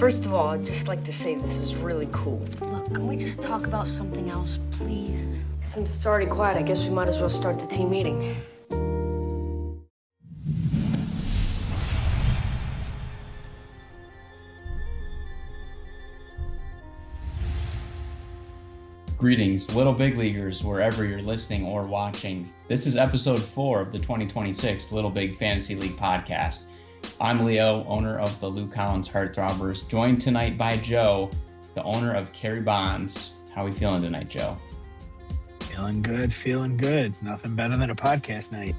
First of all, I'd just like to say this is really cool. Look, can we just talk about something else, please? Since it's already quiet, I guess we might as well start the team meeting. Greetings, Little Big Leaguers, wherever you're listening or watching. This is episode 4 of the 2026 Little Big Fantasy League podcast. I'm Leo, owner of the Lou Collins Heartthrobbers, joined tonight by Joe, the owner of Carry Bonds. How are we feeling tonight, Joe? Feeling good. Nothing better than a podcast night.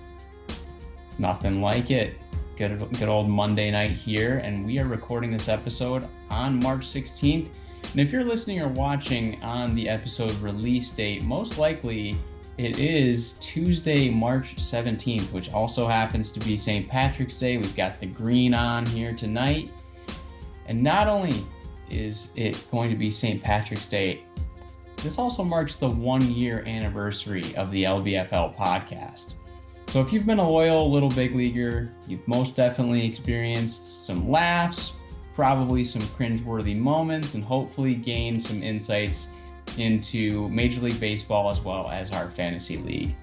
Nothing like it. Good old Monday night here, and we are recording this episode on March 16th. And if you're listening or watching on the episode release date, most likely it is Tuesday, March 17th, which also happens to be St. Patrick's Day. We've got the green on here tonight. And not only is it going to be St. Patrick's Day, this also marks the 1-year anniversary of the LBFL podcast. So if you've been a loyal Little Big Leaguer, you've most definitely experienced some laughs, probably some cringeworthy moments, and hopefully gained some insights into Major League Baseball as well as our fantasy league.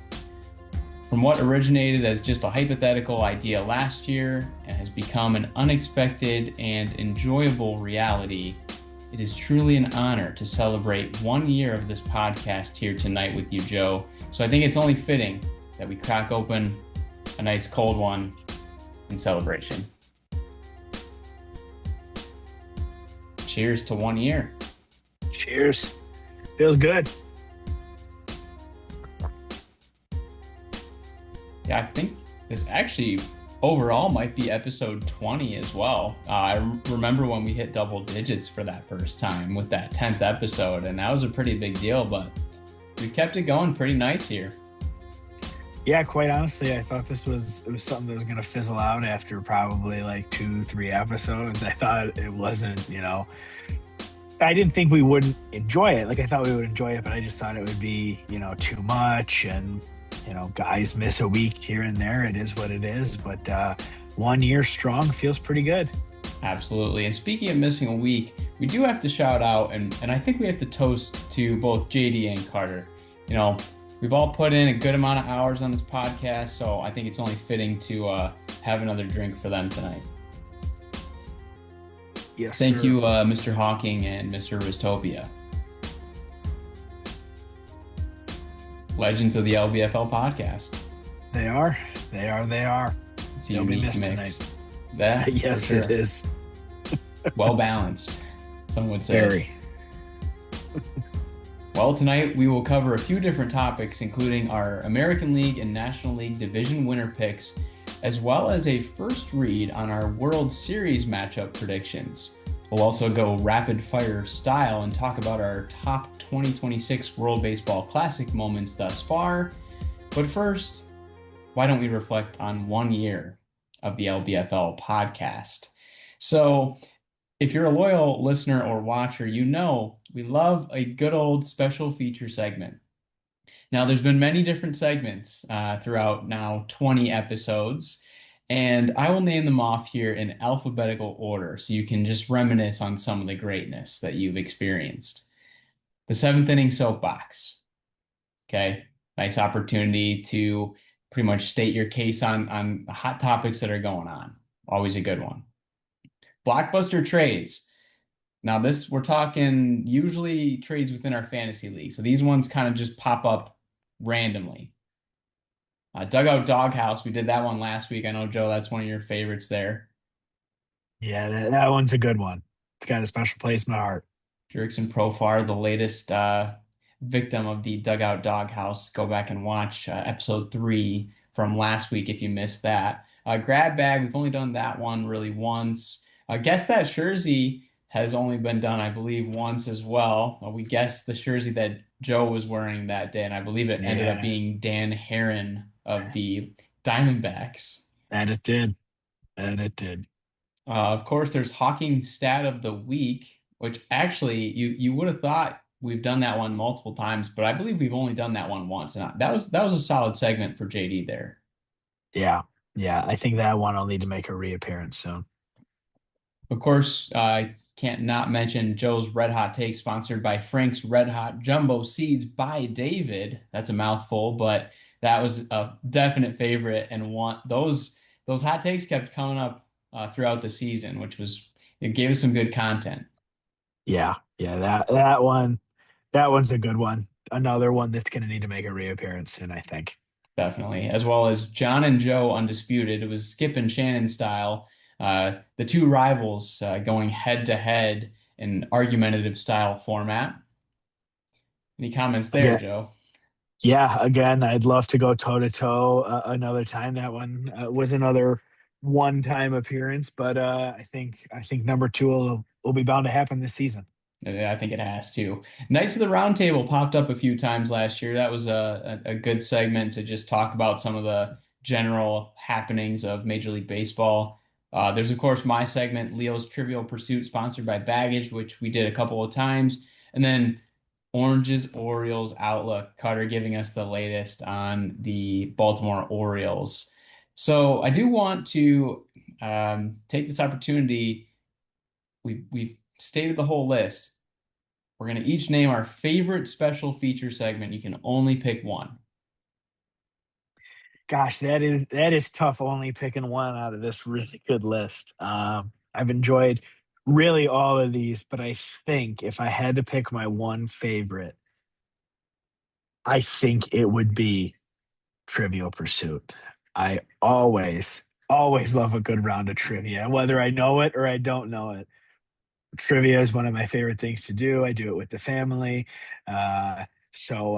From what originated as just a hypothetical idea last year and has become an unexpected and enjoyable reality, it is truly an honor to celebrate 1 year of this podcast here tonight with you, Joe. So I think it's only fitting that we crack open a nice cold one in celebration. Cheers to 1 year. Cheers. Feels good. Yeah, I think this actually overall might be episode 20 as well. I remember when we hit double digits for that first time with that 10th episode, and that was a pretty big deal, but we've kept it going pretty nice here. Yeah, quite honestly, I thought it was something that was going to fizzle out after probably like 2-3 episodes. I thought it wasn't, I didn't think we wouldn't enjoy it. Like, I thought we would enjoy it, but I just thought it would be, too much. And, guys miss a week here and there. It is what it is. But 1 year strong feels pretty good. Absolutely. And speaking of missing a week, we do have to shout out, and I think we have to toast to both JD and Carter. We've all put in a good amount of hours on this podcast, so I think it's only fitting to have another drink for them tonight. Yes, Thank sir. you, Mr. Hawking and Mr. Ristopia. Legends of the LBFL podcast. They are. It's a They'll be unique missed mix. tonight. That, Yes, for sure. it is. Well balanced, some would say. Very. Well, tonight we will cover a few different topics, including our American League and National League division winner picks, as well as a first read on our World Series matchup predictions. We'll also go rapid fire style and talk about our top 2026 World Baseball Classic moments thus far. But first, why don't we reflect on 1 year of the LBFL podcast? So, if you're a loyal listener or watcher, we love a good old special feature segment. Now, there's been many different segments throughout now 20 episodes, and I will name them off here in alphabetical order so you can just reminisce on some of the greatness that you've experienced. The 7th inning soapbox. Okay, nice opportunity to pretty much state your case on the hot topics that are going on. Always a good one. Blockbuster trades. Now we're talking usually trades within our fantasy league. So these ones kind of just pop up randomly. Dugout Doghouse. We did that one last week. I know, Joe, that's one of your favorites there. Yeah, that one's a good one. It's got a special place in my heart. Jurickson Profar, the latest victim of the Dugout Doghouse. Go back and watch episode 3 from last week if you missed that. Grab Bag. We've only done that one really once. Guess That Jersey has only been done, I believe, once as well. We guessed the jersey that Joe was wearing that day, and I believe it ended up being Dan Herron of the Diamondbacks. And it did. Of course, there's Hawking Stat of the Week, which actually you would have thought we've done that one multiple times, but I believe we've only done that one once. And that was a solid segment for JD there. Yeah, I think that one will need to make a reappearance soon. Of course, can't not mention Joe's Red Hot Take, sponsored by Frank's Red Hot Jumbo Seeds by David. That's a mouthful, but that was a definite favorite. And one those hot takes kept coming up throughout the season, which was it gave us some good content. Yeah, yeah, that one's a good one. Another one that's going to need to make a reappearance soon, I think. Definitely, as well as John and Joe Undisputed. It was Skip and Shannon style. The two rivals going head to head in argumentative style format. Any comments there, Again, Joe? yeah, again, I'd love to go toe to toe another time. That one was another one-time appearance, but I think number two will be bound to happen this season. I think it has to. Knights of the Round Table popped up a few times last year. That was a good segment to just talk about some of the general happenings of Major League Baseball. There's, of course, my segment, Leo's Trivial Pursuit, sponsored by Baggage, which we did a couple of times. And then Orange's Orioles Outlook, Carter giving us the latest on the Baltimore Orioles. So I do want to take this opportunity. We've stated the whole list. We're going to each name our favorite special feature segment. You can only pick one. Gosh, that is tough. Only picking one out of this really good list. I've enjoyed really all of these, but I think if I had to pick my one favorite, I think it would be Trivial Pursuit. I always love a good round of trivia, whether I know it or I don't know it. Trivia is one of my favorite things to do. I do it with the family. So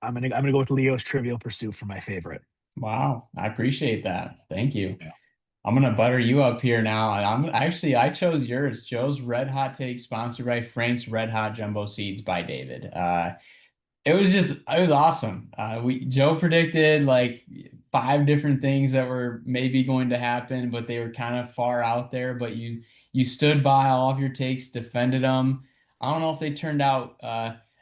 I'm gonna go with Leo's Trivial Pursuit for my favorite. Wow, I appreciate that. Thank you. I'm gonna butter you up here now. I chose yours, Joe's Red Hot Take, sponsored by Frank's Red Hot Jumbo Seeds by David. It was awesome. We Joe predicted like five different things that were maybe going to happen, but they were kind of far out there. But you stood by all of your takes, defended them. I don't know if they turned out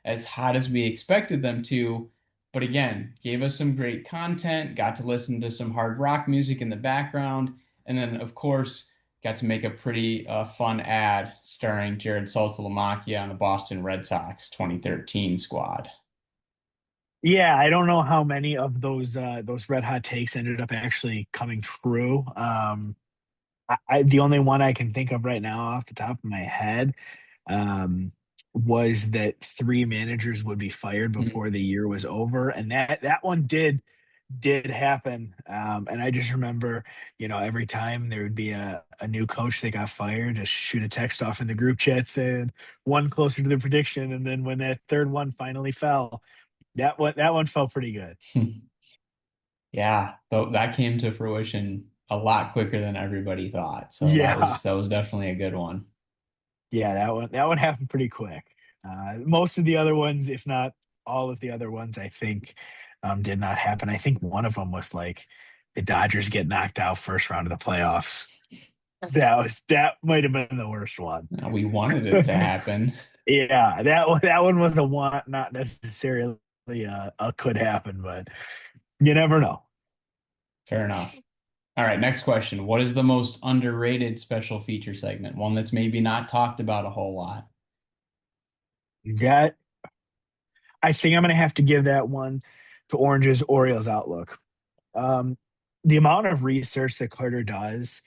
as hot as we expected them to, but again, gave us some great content. Got to listen to some hard rock music in the background, and then of course got to make a pretty fun ad starring Jared Saltalamacchia on the Boston Red Sox 2013 squad. Yeah, I don't know how many of those red hot takes ended up actually coming true. The only one I can think of right now off the top of my head um, was that three managers would be fired before the year was over, and that one did happen. And I just remember, every time there would be a new coach that got fired, just shoot a text off in the group chat saying one closer to the prediction, and then when that third one finally fell, that one felt pretty good. Yeah, though that came to fruition a lot quicker than everybody thought. So Yeah, that was definitely a good one. yeah, that one happened pretty quick. Most of the other ones, if not all of the other ones, I think did not happen. I think one of them was like the Dodgers get knocked out first round of the playoffs. That might have been the worst one. We wanted it to happen. Yeah, that one was a want, not necessarily a could happen, but you never know. Fair enough. All right, next question. What is the most underrated special feature segment? One that's maybe not talked about a whole lot. That I think I'm gonna have to give that one to Orange's Orioles Outlook. Um, the amount of research that Carter does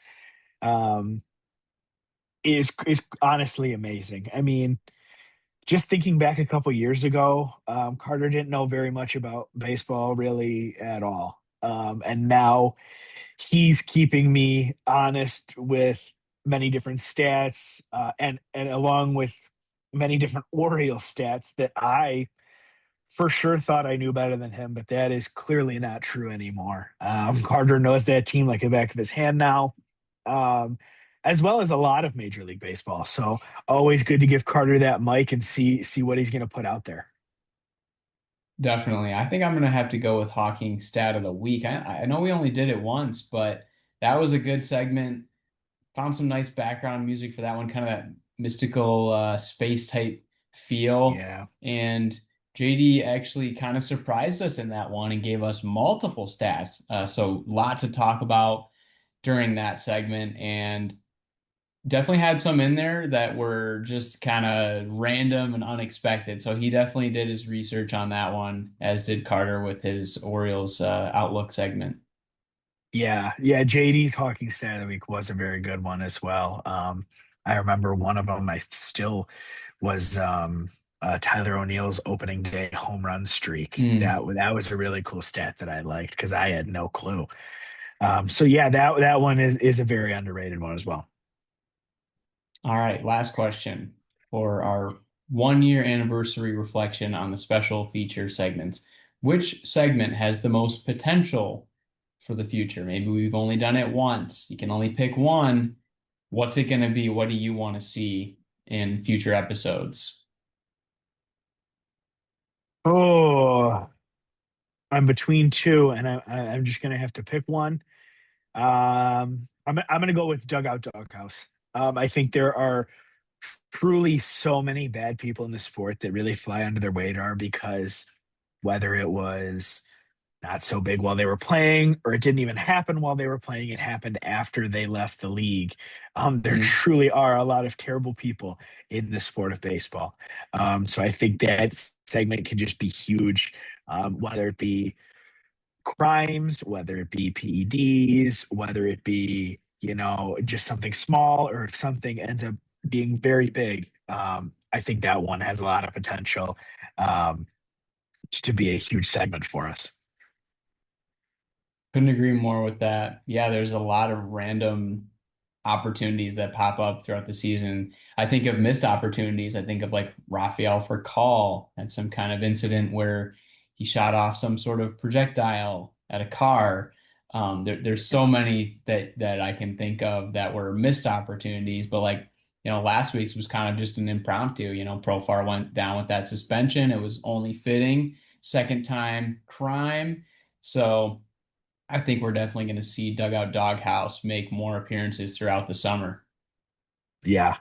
um, is honestly amazing. I mean, just thinking back a couple years ago, Carter didn't know very much about baseball really at all, and now he's keeping me honest with many different stats, and along with many different Oriole stats that I for sure thought I knew better than him, but that is clearly not true anymore. Carter knows that team like the back of his hand now, um, as well as a lot of Major League Baseball. So always good to give Carter that mic and see what he's going to put out there. Definitely. I think I'm gonna have to go with Hawking stat of the week. I know we only did it once, but that was a good segment. Found some nice background music for that one, kind of that mystical space type feel. Yeah. And JD actually kind of surprised us in that one and gave us multiple stats. So lot to talk about during that segment. And definitely had some in there that were just kind of random and unexpected. So he definitely did his research on that one, as did Carter with his Orioles Outlook segment. Yeah. JD's Hawking Stat of the Week was a very good one as well. I remember one of them I still was Tyler O'Neill's opening day home run streak. Mm. That was a really cool stat that I liked because I had no clue. So yeah, that one is a very underrated one as well. All right, last question for our 1 year anniversary reflection on the special feature segments. Which segment has the most potential for the future? Maybe we've only done it once. You can only pick one. What's it going to be? What do you want to see in future episodes? Oh, I'm between two, and I'm just gonna have to pick one. I'm gonna go with Dugout Doghouse. I think there are truly so many bad people in the sport that really fly under their radar because whether it was not so big while they were playing or it didn't even happen while they were playing, it happened after they left the league. There Mm. truly are a lot of terrible people in the sport of baseball. So I think that segment can just be huge, whether it be crimes, whether it be PEDs, whether it be, just something small or if something ends up being very big. I think that one has a lot of potential um, to be a huge segment for us. Couldn't agree more with that. Yeah, there's a lot of random opportunities that pop up throughout the season. I think of missed opportunities. I think of like Rafael for call and some kind of incident where he shot off some sort of projectile at a car. There's so many that I can think of that were missed opportunities, but like, last week's was kind of just an impromptu. Profar went down with that suspension. It was only fitting. Second time crime. So I think we're definitely going to see Dugout Doghouse make more appearances throughout the summer. Yeah,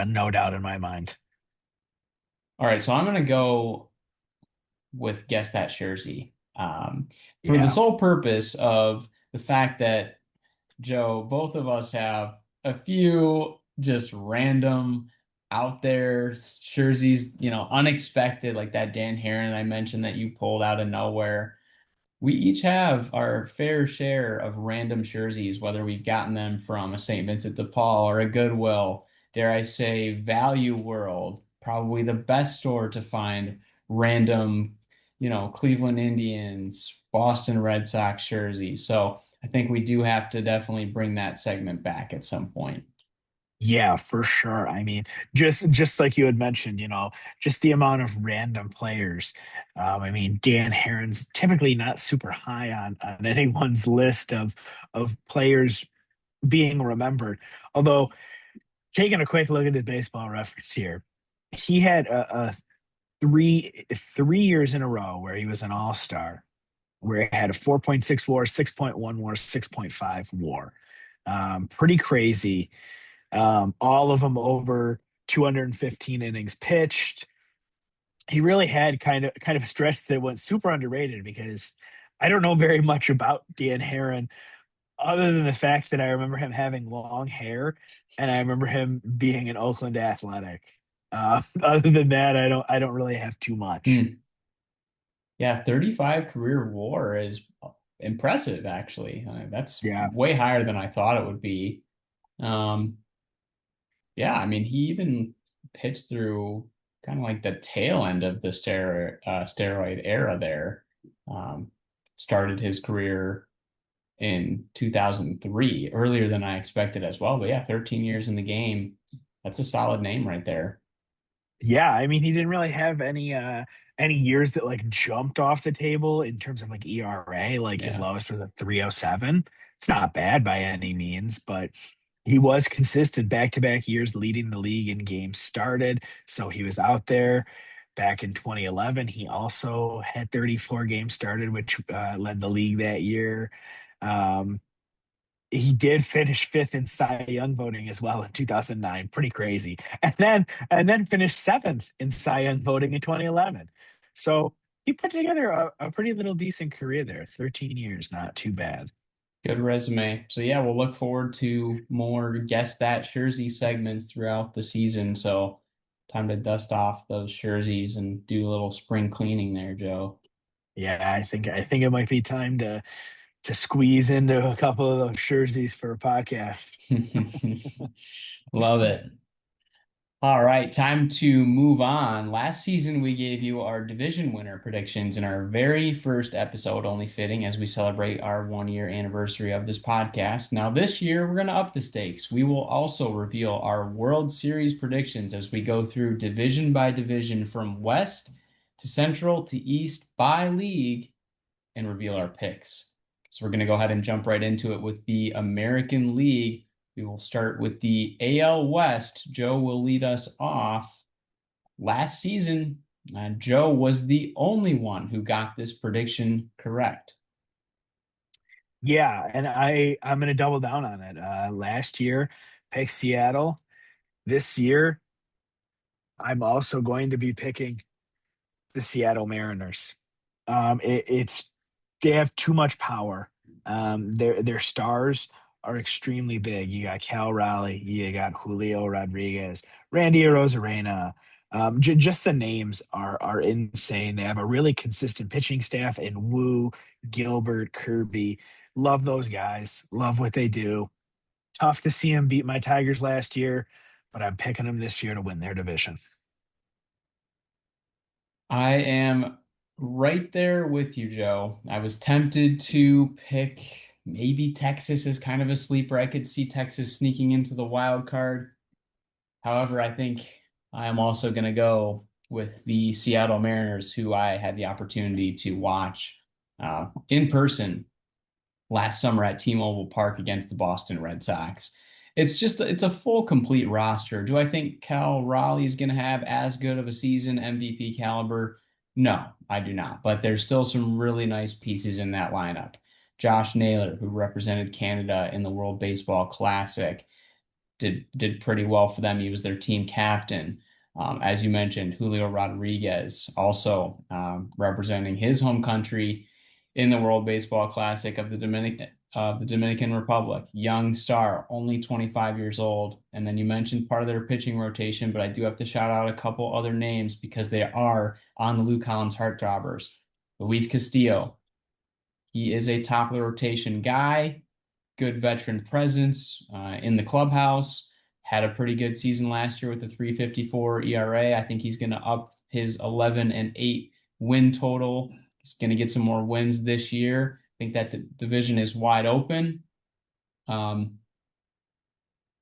no doubt in my mind. All right, so I'm going to go with Guess That Jersey for the Yeah. sole purpose of the fact that, Joe, both of us have a few just random out there jerseys, unexpected, like that Dan Heron I mentioned that you pulled out of nowhere. We each have our fair share of random jerseys, whether we've gotten them from a St. Vincent de Paul or a Goodwill, dare I say, Value World, probably the best store to find random, Cleveland Indians, Boston Red Sox jerseys. So I think we do have to definitely bring that segment back at some point. Yeah, for sure. I mean, just like you had mentioned, just the amount of random players. I mean, Dan Heron's typically not super high on anyone's list of players being remembered. Although taking a quick look at his baseball reference here, he had a three years in a row where he was an all-star, where he had a 4.6 WAR, 6.1 WAR, 6.5 WAR. Pretty crazy. All of them over 215 innings pitched. He really had kind of a stretch that went super underrated because I don't know very much about Dan Heron other than the fact that I remember him having long hair and I remember him being an Oakland Athletic. Other than that, I don't really have too much. Hmm. Yeah, 35 career WAR is impressive, actually. That's Yeah. way higher than I thought it would be. Um, yeah, I mean, he even pitched through kind of like the tail end of the steroid era there. Um, Started his career in 2003, earlier than I expected as well. But yeah, 13 years in the game. That's a solid name right there. Yeah, I mean, he didn't really have any years that like jumped off the table in terms of like ERA. Like his Yeah. lowest was a 307. It's not bad by any means, but he was consistent back-to-back years leading the league in games started. So he was out there. Back in 2011, he also had 34 games started, which led the league that year. Um, he did finish fifth in Cy Young voting as well in 2009. Pretty crazy. And then finished seventh in Cy Young voting in 2011. So he put together a pretty little decent career there. 13 years, not too bad. Good resume. So yeah, we'll look forward to more Guess That Jersey segments throughout the season. So time to dust off those jerseys and do a little spring cleaning there, Joe. Yeah, I think it might be time to squeeze into a couple of those jerseys for a podcast. Love it. All right, time to move on. Last season, we gave you our division winner predictions in our very first episode, only fitting as we celebrate our 1 year anniversary of this podcast. Now, this year, we're going to up the stakes. We will also reveal our World Series predictions as we go through division by division from West to Central to East by league and reveal our picks. So, we're going to go ahead and jump right into it with the American League. We will start with the AL West. Joe will lead us off. Last season, Joe was the only one who got this prediction correct. Yeah, and I'm gonna double down on it. Last year, pick Seattle. This year, I'm also going to be picking the Seattle Mariners. It's they have too much power. Their stars are extremely big. You got Cal Raleigh, you got Julio Rodriguez, Randy Arozarena. Just the names are insane. They have a really consistent pitching staff in Woo, Gilbert, Kirby. Love those guys. Love what they do. Tough to see them beat my Tigers last year, but I'm picking them this year to win their division. I am right there with you, Joe. I was tempted to pick maybe Texas as kind of a sleeper. I could see Texas sneaking into the wild card. However, I think I am also going to go with the Seattle Mariners, who I had the opportunity to watch in person last summer at T-Mobile Park against the Boston Red Sox. It's a full complete roster. Do I think Cal Raleigh is going to have as good of a season, MVP caliber? No, I do not. But there's still some really nice pieces in that lineup. Josh Naylor, who represented Canada in the World Baseball Classic, did pretty well for them. He was their team captain. As you mentioned, Julio Rodriguez also representing his home country in the World Baseball Classic of the Dominican Republic. Young star, only 25 years old. And then you mentioned part of their pitching rotation, but I do have to shout out a couple other names because they are on the Lou Collins Heartthrobbers. Luis Castillo, he is a top of the rotation guy, good veteran presence in the clubhouse. Had a pretty good season last year with a 3.54 ERA. I think he's going to up his 11-8 win total. He's going to get some more wins this year. I think that the division is wide open. Um,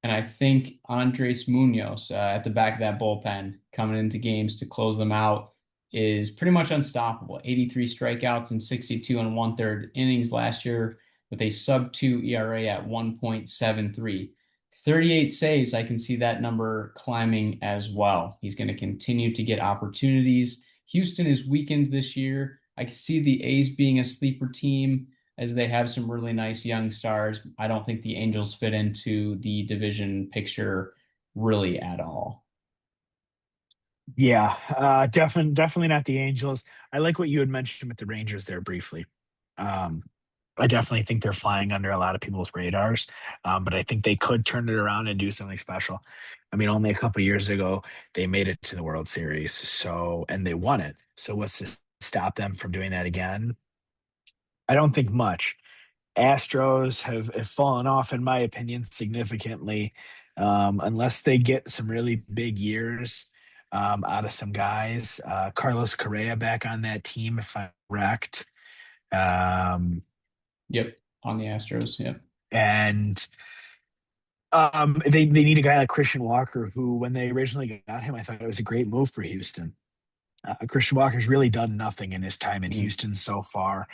and I think Andres Munoz at the back of that bullpen coming into games to close them out is pretty much unstoppable. 83 strikeouts and 62 and one-third innings last year with a sub-2 ERA at 1.73. 38 saves, I can see that number climbing as well. He's going to continue to get opportunities. Houston is weakened this year. I can see the A's being a sleeper team as they have some really nice young stars. I don't think the Angels fit into the division picture really at all. Yeah, definitely not the Angels. I like what you had mentioned with the Rangers there briefly. Um, I definitely think they're flying under a lot of people's radars, but I think they could turn it around and do something special. I mean, only a couple years ago they made it to the World Series, so and they won it. So what's to stop them from doing that again? I don't think much. Astros have fallen off, in my opinion, significantly, unless they get some really big years out of some guys. Carlos Correa back on that team, if I'm correct. Um, Yep, on the Astros. Yep. and they need a guy like Christian Walker, who, when they originally got him, I thought it was a great move for Houston. Christian Walker's really done nothing in his time in Mhm. Houston so far.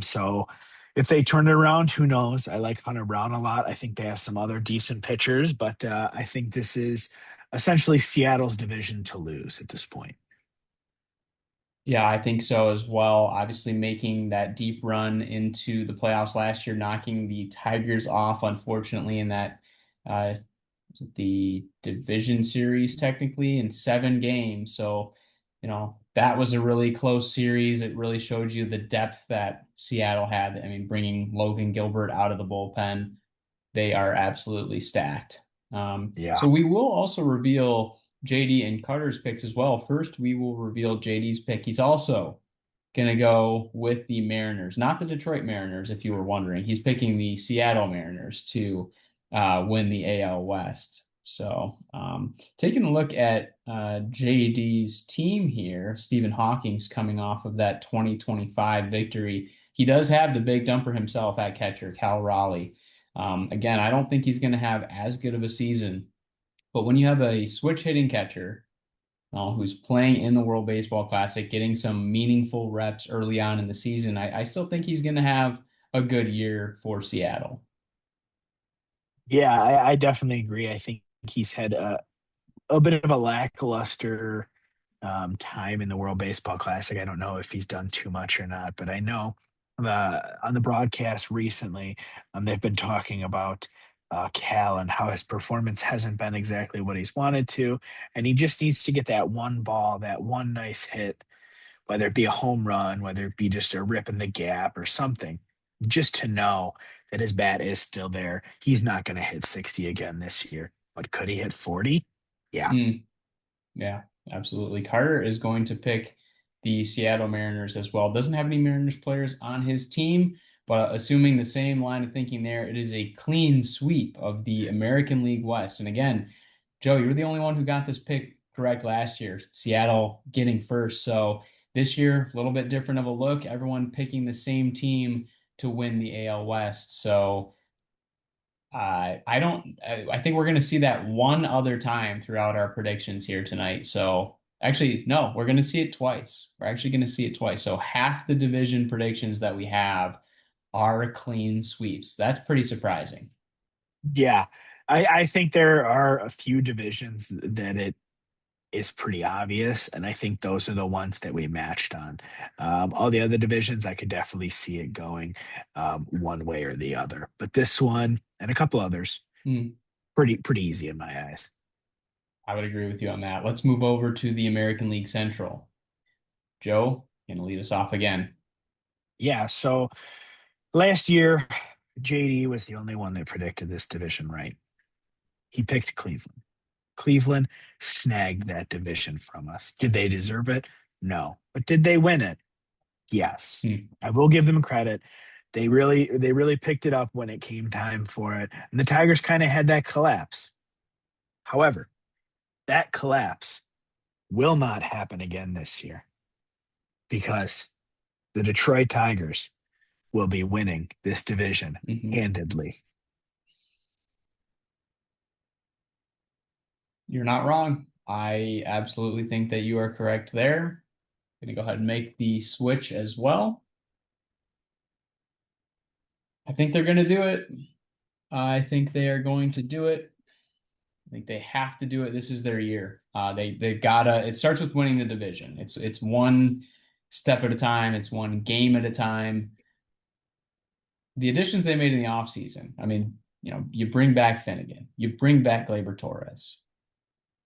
So if they turn it around, who knows? I like Hunter Brown a lot. I think they have some other decent pitchers, but I think this is essentially Seattle's division to lose at this point. Yeah, I think so as well. Obviously, making that deep run into the playoffs last year, knocking the Tigers off, unfortunately, in that uh, was it the division series technically in 7 games. So, that was a really close series. It really showed you the depth that Seattle had. I mean, bringing Logan Gilbert out of the bullpen, they are absolutely stacked. Yeah. So we will also reveal JD and Carter's picks as well. First, we will reveal JD's pick. He's also going to go with the Mariners, not the Detroit Mariners, if you were wondering. He's picking the Seattle Mariners to win the AL West. So taking a look at JD's team here, Stephen Hawking's coming off of that 2025 victory. He does have the big dumper himself at catcher, Cal Raleigh. Again, I don't think he's going to have as good of a season, but when you have a switch hitting catcher who's playing in the World Baseball Classic, getting some meaningful reps early on in the season, I still think he's going to have a good year for Seattle. Yeah, I definitely agree. I think he's had a bit of a lackluster time in the World Baseball Classic. I don't know if he's done too much or not, but I know on the broadcast recently, they've been talking about Cal and how his performance hasn't been exactly what he's wanted to, and he just needs to get that one ball, that one nice hit, whether it be a home run, whether it be just a rip in the gap or something, just to know that his bat is still there. He's not going to hit 60 again this year, but could he hit 40? Yeah. Yeah, absolutely. Carter is going to pick the Seattle Mariners as well. Doesn't have any Mariners players on his team, but assuming the same line of thinking there, it is a clean sweep of the American League West. And again, Joe, you were the only one who got this pick correct last year. Seattle getting first. So this year, a little bit different of a look. Everyone picking the same team to win the AL West. So I think we're going to see that one other time throughout our predictions here tonight. So actually, no, we're going to see it twice. We're actually going to see it twice. So half the division predictions that we have are clean sweeps. That's pretty surprising. Yeah. I think there are a few divisions that it is pretty obvious, and I think those are the ones that we matched on. All the other divisions, I could definitely see it going one way or the other. But this one and a couple others, Hmm. pretty easy in my eyes. I would agree with you on that. Let's move over to the American League Central. Joe, going to lead us off again. Yeah. So last year, JD was the only one that predicted this division right. He picked Cleveland. Cleveland snagged that division from us. Did they deserve it? No. But did they win it? Yes. I will give them credit. They really picked it up when it came time for it. And the Tigers kind of had that collapse. However, that collapse will not happen again this year because the Detroit Tigers will be winning this division handedly. You're not wrong. I absolutely think that you are correct there. I'm going to go ahead and make the switch as well. I think they're going to do it. I think they are going to do it. I think they have to do it. This is their year. They've gotta. It starts with winning the division. It's one step at a time. It's one game at a time. The additions they made in the offseason. I mean, you bring back Finnegan, you bring back Gleyber Torres.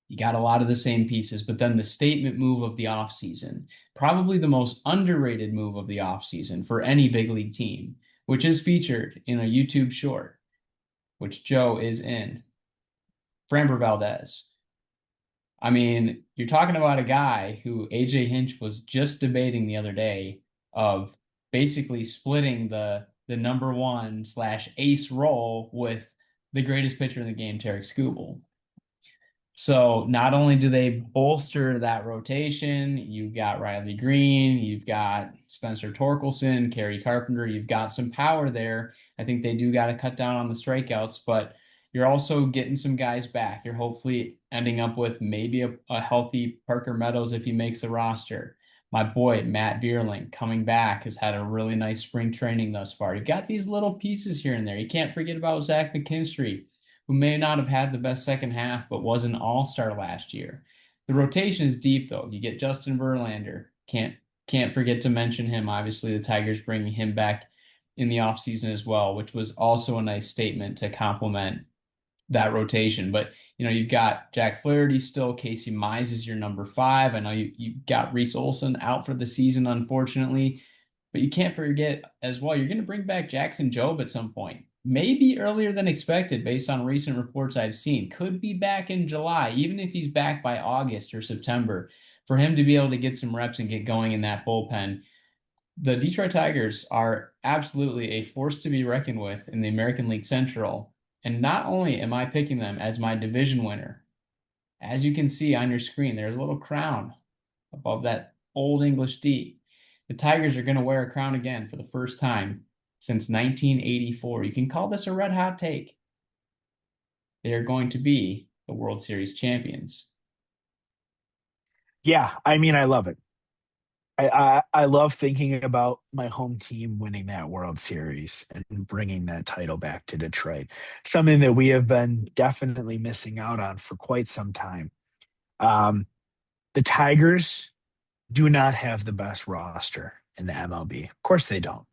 You got a lot of the same pieces, but then the statement move of the offseason, probably the most underrated move of the offseason for any big league team, which is featured in a YouTube short, which Joe is in. Framber Valdez. I mean, you're talking about a guy who AJ Hinch was just debating the other day of basically splitting the number one / ace role with the greatest pitcher in the game, Tarik Skubal. So not only do they bolster that rotation, you've got Riley Green, you've got Spencer Torkelson, Kerry Carpenter, you've got some power there. I think they do got to cut down on the strikeouts, but you're also getting some guys back. You're hopefully ending up with maybe a healthy Parker Meadows if he makes the roster. My boy, Matt Vierling, coming back, has had a really nice spring training thus far. You got these little pieces here and there. You can't forget about Zach McKinstry, who may not have had the best second half, but was an all-star last year. The rotation is deep, though. You get Justin Verlander. Can't forget to mention him. Obviously, the Tigers bringing him back in the offseason as well, which was also a nice statement to complement that rotation. But you've got Jack Flaherty still. Casey Mize is your number 5. I know you got Reese Olson out for the season, unfortunately, but you can't forget as well, you're going to bring back Jackson Jobe at some point. Maybe earlier than expected based on recent reports I've seen. Could be back in July, even if he's back by August or September, for him to be able to get some reps and get going in that bullpen. The Detroit Tigers are absolutely a force to be reckoned with in the American League Central. And not only am I picking them as my division winner, as you can see on your screen, there's a little crown above that old English D. The Tigers are going to wear a crown again for the first time since 1984. You can call this a red hot take. They are going to be the World Series champions. Yeah, I mean, I love it. I love thinking about my home team winning that World Series and bringing that title back to Detroit. Something that we have been definitely missing out on for quite some time. Um, the Tigers do not have the best roster in the MLB. Of course they don't.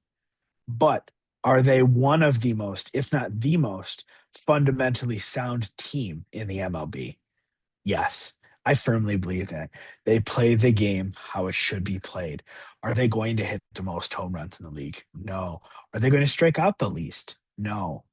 But are they one of the most, if not the most, fundamentally sound team in the MLB? Yes, I firmly believe that. They play the game how it should be played. Are they going to hit the most home runs in the league? No. Are they going to strike out the least? No.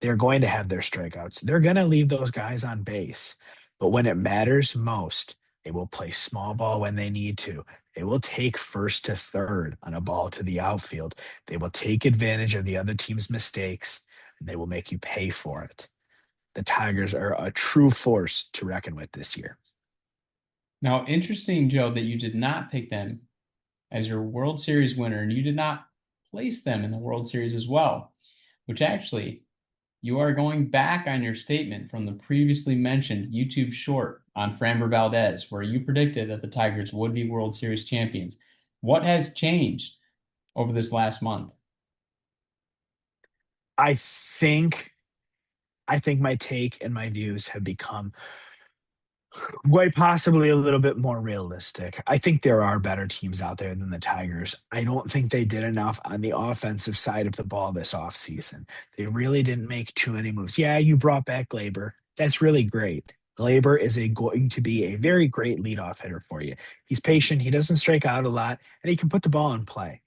They're going to have their strikeouts. They're going to leave those guys on base. But when it matters most, they will play small ball when they need to. They will take first to third on a ball to the outfield. They will take advantage of the other team's mistakes, and they will make you pay for it. The Tigers are a true force to reckon with this year. Now, interesting, Joe, that you did not pick them as your World Series winner, and you did not place them in the World Series as well, which actually you are going back on your statement from the previously mentioned YouTube short on Framber Valdez, where you predicted that the Tigers would be World Series champions. What has changed over this last month? I think my take and my views have become quite possibly a little bit more realistic. I think there are better teams out there than the Tigers. I don't think they did enough on the offensive side of the ball this offseason. They really didn't make too many moves. Yeah, you brought back Glaber. That's really great. Glaber is going to be a very great leadoff hitter for you. He's patient, he doesn't strike out a lot, and he can put the ball in play.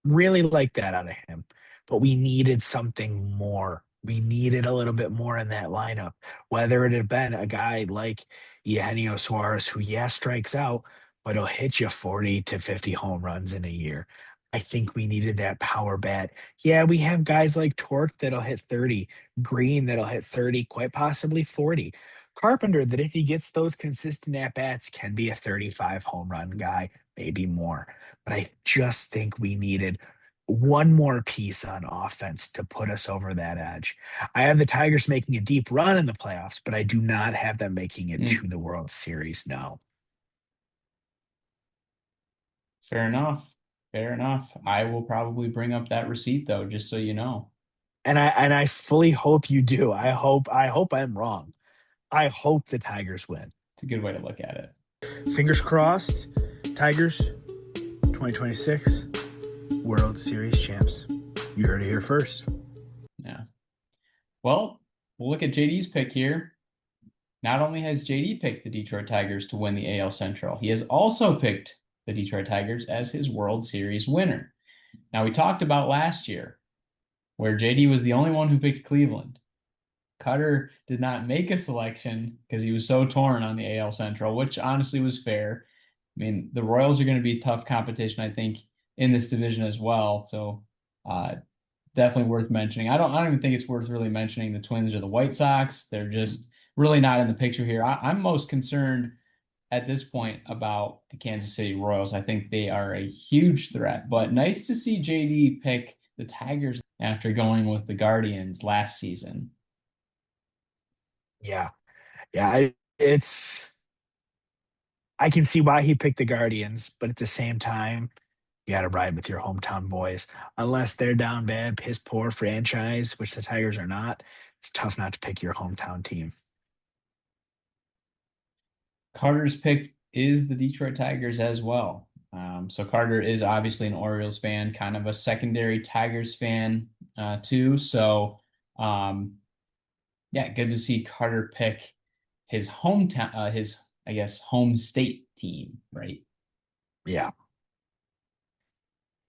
Really like that out of him. But we needed something more. We needed a little bit more in that lineup. Whether it had been a guy like Eugenio Suarez, who, yeah, strikes out, but he'll hit you 40 to 50 home runs in a year. I think we needed that power bat. Yeah, we have guys like Torque that'll hit 30, Green that'll hit 30, quite possibly 40. Carpenter, that if he gets those consistent at bats, can be a 35 home run guy, maybe more. But I just think we needed one more piece on offense to put us over that edge. I have the Tigers making a deep run in the playoffs, but I do not have them making it to the World Series. No. Fair enough. Fair enough. I will probably bring up that receipt though, just so you know. And I fully hope you do. I hope I'm wrong. I hope the Tigers win. It's a good way to look at it. Fingers crossed. Tigers 2026 World Series champs. You heard it here first. Yeah. Well, we'll look at JD's pick here. Not only has JD picked the Detroit Tigers to win the AL Central, he has also picked the Detroit Tigers as his World Series winner. Now, we talked about last year where JD was the only one who picked Cleveland. Cutter did not make a selection because he was so torn on the AL Central, which honestly was fair. I mean, the Royals are going to be tough competition, I think, in this division as well. So definitely worth mentioning. I don't even think it's worth really mentioning the Twins or the White Sox. They're just really not in the picture here. I'm most concerned at this point about the Kansas City Royals. I think they are a huge threat, but nice to see JD pick the Tigers after going with the Guardians last season. Yeah. Yeah. I can see why he picked the Guardians, but at the same time, you got to ride with your hometown boys. Unless they're down bad, piss poor franchise, which the Tigers are not, it's tough not to pick your hometown team. Carter's pick is the Detroit Tigers as well. So Carter is obviously an Orioles fan, kind of a secondary Tigers fan too. So Yeah, good to see Carter pick his hometown, his, I guess, home state team, right? Yeah.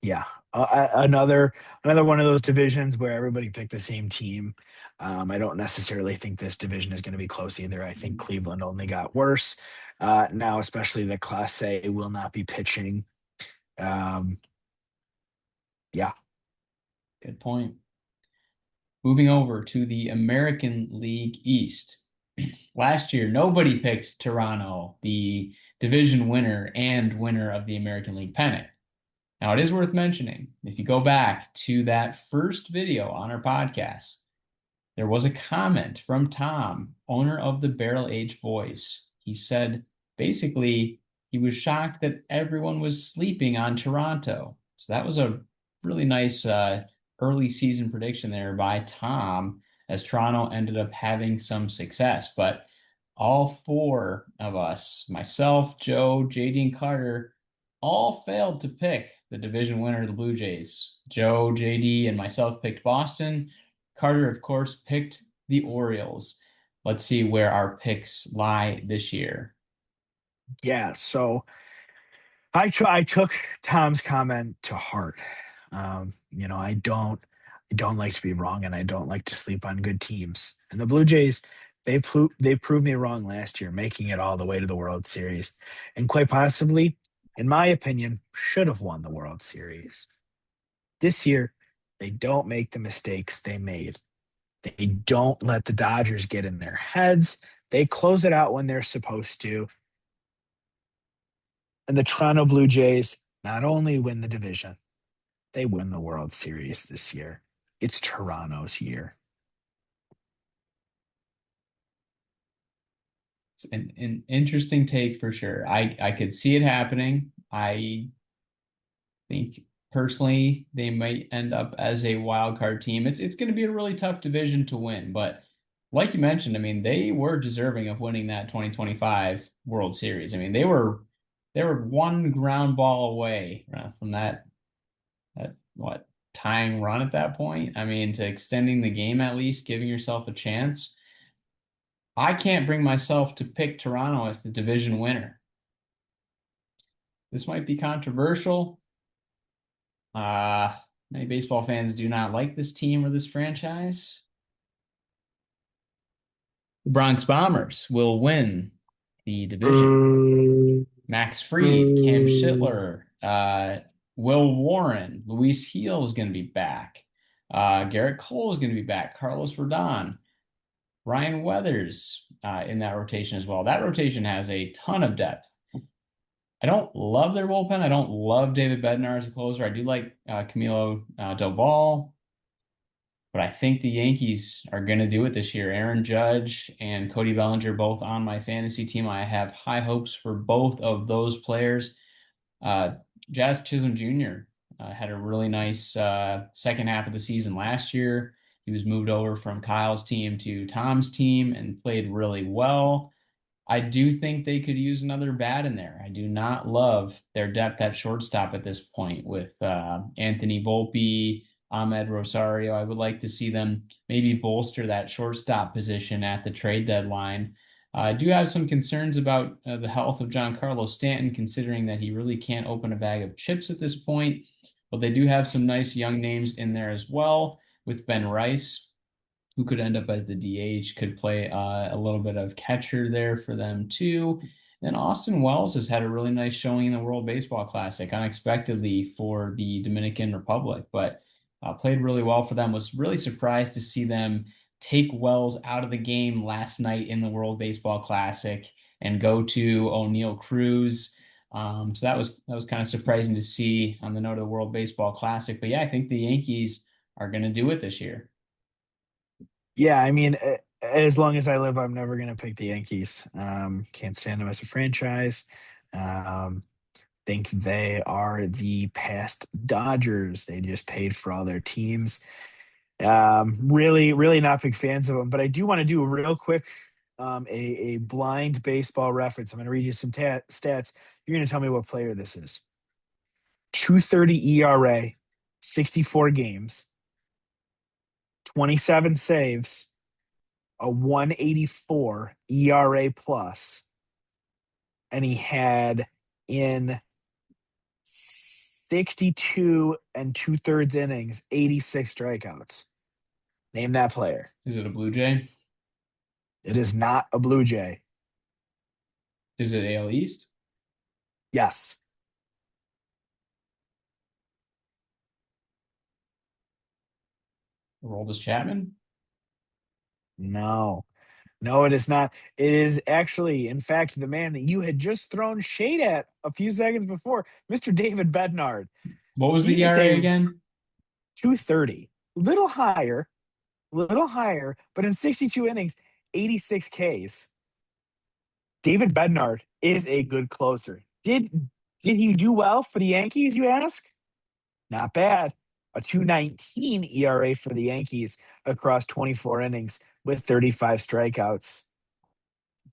Yeah. Another one of those divisions where everybody picked the same team. I don't necessarily think this division is going to be close either. I think Cleveland only got worse. Now, especially the Class A will not be pitching. Um, yeah. Good point. Moving over to the American League East. Last year, nobody picked Toronto, the division winner and winner of the American League pennant. Now, it is worth mentioning, if you go back to that first video on our podcast, there was a comment from Tom, owner of the Barrel Age Boys. He said basically he was shocked that everyone was sleeping on Toronto. So that was a really nice early season prediction there by Tom, as Toronto ended up having some success. But all four of us, myself, Joe, JD, and Carter, all failed to pick the division winner, the Blue Jays. Joe, JD, and myself picked Boston. Carter, of course, picked the Orioles. Let's see where our picks lie this year. Yeah. So I took Tom's comment to heart. I don't like to be wrong, and I don't like to sleep on good teams. And the Blue Jays, they proved me wrong last year, making it all the way to the World Series, and quite possibly, in my opinion, should have won the World Series. This year, they don't make the mistakes they made. They don't let the Dodgers get in their heads. They close it out when they're supposed to. And the Toronto Blue Jays not only win the division, they win the World Series this year. It's Toronto's year. It's an interesting take for sure. I could see it happening. I think personally they might end up as a wild card team. It's going to be a really tough division to win, but like you mentioned, I mean, they were deserving of winning that 2025 World Series. I mean, they were one ground ball away from that what tying run at that point. I mean, to extending the game at least, giving yourself a chance. I can't bring myself to pick Toronto as the division winner. This might be controversial. Uh, Many baseball fans do not like this team or this franchise. The Bronx Bombers will win the division. Max Fried, Cam Schittler, Will Warren, Luis Heel is going to be back. Garrett Cole is going to be back. Carlos Rodon, Ryan Weathers in that rotation as well. That rotation has a ton of depth. I don't love their bullpen. I don't love David Bednar as a closer. I do like Camilo Doval, but I think the Yankees are going to do it this year. Aaron Judge and Cody Bellinger both on my fantasy team. I have high hopes for both of those players. Jazz Chisholm Jr. Had a really nice second half of the season last year. He was moved over from Kyle's team to Tom's team and played really well. I do think they could use another bat in there. I do not love their depth at shortstop at this point with Anthony Volpe, Ahmed Rosario. I would like to see them maybe bolster that shortstop position at the trade deadline. I do have some concerns about the health of Giancarlo Stanton, considering that he really can't open a bag of chips at this point. But they do have some nice young names in there as well, with Ben Rice, who could end up as the DH, could play a little bit of catcher there for them too. Then Austin Wells has had a really nice showing in the World Baseball Classic, unexpectedly for the Dominican Republic, but played really well for them. Was really surprised to see them take Wells out of the game last night in the World Baseball Classic and go to O'Neal Cruz. So that was kind of surprising to see on the note of the World Baseball Classic. But yeah, I think the Yankees are going to do it this year. Yeah, I mean, as long as I live, I'm never going to pick the Yankees. Can't stand them as a franchise. Think they are the past Dodgers. They just paid for all their teams. Really not big fans of them. But I do want to do a real quick, a blind baseball reference. I'm going to read you some stats. You're going to tell me what player this is. 2.30 ERA, 64 games, 27 saves, a 184 ERA plus, and he had in 62 and 2/3 innings, 86 strikeouts. Name that player. Is it a Blue Jay? It is not a Blue Jay. Is it AL East? Yes. Aroldis Chapman? No. No, it is not. It is actually, in fact, the man that you had just thrown shade at a few seconds before, Mr. David Bednar. What was the He is ERA a again? 230. Little higher, but in 62 innings, 86 Ks. David Bednar is a good closer. Did he do well for the Yankees, you ask? Not bad. A 219 ERA for the Yankees across 24 innings with 35 strikeouts.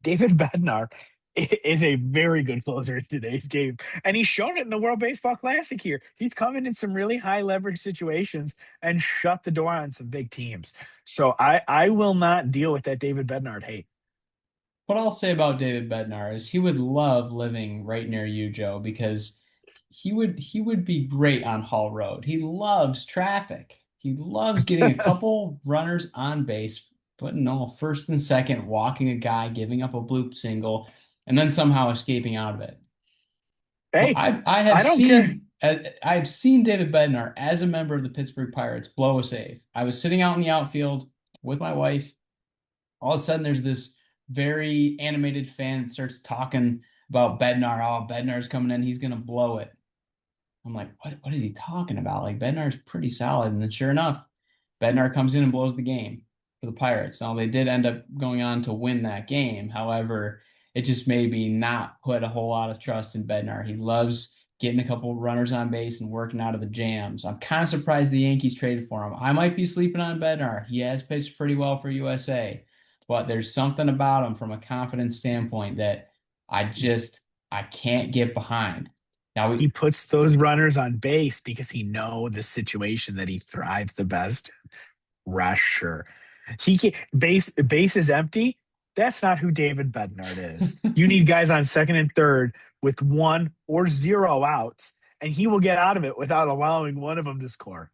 David Bednar is a very good closer in today's game. And he's shown it in the World Baseball Classic here. He's come in some really high leverage situations and shut the door on some big teams. So I will not deal with that David Bednar hate. What I'll say about David Bednar is he would love living right near you, Joe, because he would be great on Hall Road. He loves traffic. He loves getting a couple runners on base, putting all first and second, walking a guy, giving up a bloop single, and then somehow escaping out of it. Well, Hey, I have I don't care. I've seen David Bednar as a member of the Pittsburgh Pirates blow a save. I was sitting out in the outfield with my wife. All of a sudden, there's this very animated fan that starts talking about Bednar. Oh, Bednar's coming in. He's going to blow it. I'm like, what is he talking about? Like, Bednar's pretty solid. And then sure enough, Bednar comes in and blows the game for the Pirates. Now, they did end up going on to win that game. However, it just made me not put a whole lot of trust in Bednar. He loves getting a couple runners on base and working out of the jams. I'm kind of surprised the Yankees traded for him. I might be sleeping on Bednar. He has pitched pretty well for USA, but there's something about him from a confidence standpoint that I can't get behind. Now He puts those runners on base because he know the situation that he thrives the best. Rusher. He can base is empty. That's not who David Bednar is. You need guys on second and third with 1 or 0 outs, and he will get out of it without allowing one of them to score.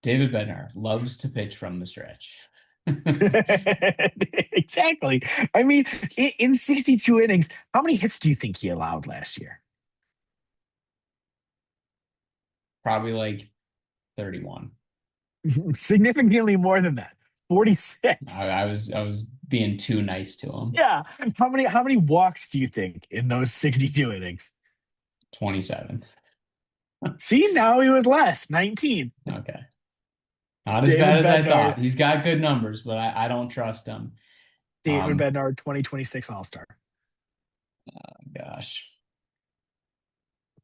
David Bednar loves to pitch from the stretch. Exactly. I mean, in 62 innings, how many hits do you think he allowed last year? Probably like 31. Significantly more than that. 46. I was being too nice to him. Yeah. How many walks do you think in those 62 innings? 27. See, now he was less, 19. Okay. Not as David bad as I Bednar. thought. He's got good numbers, but I don't trust him. David Bednar, 2026 All-Star. Gosh.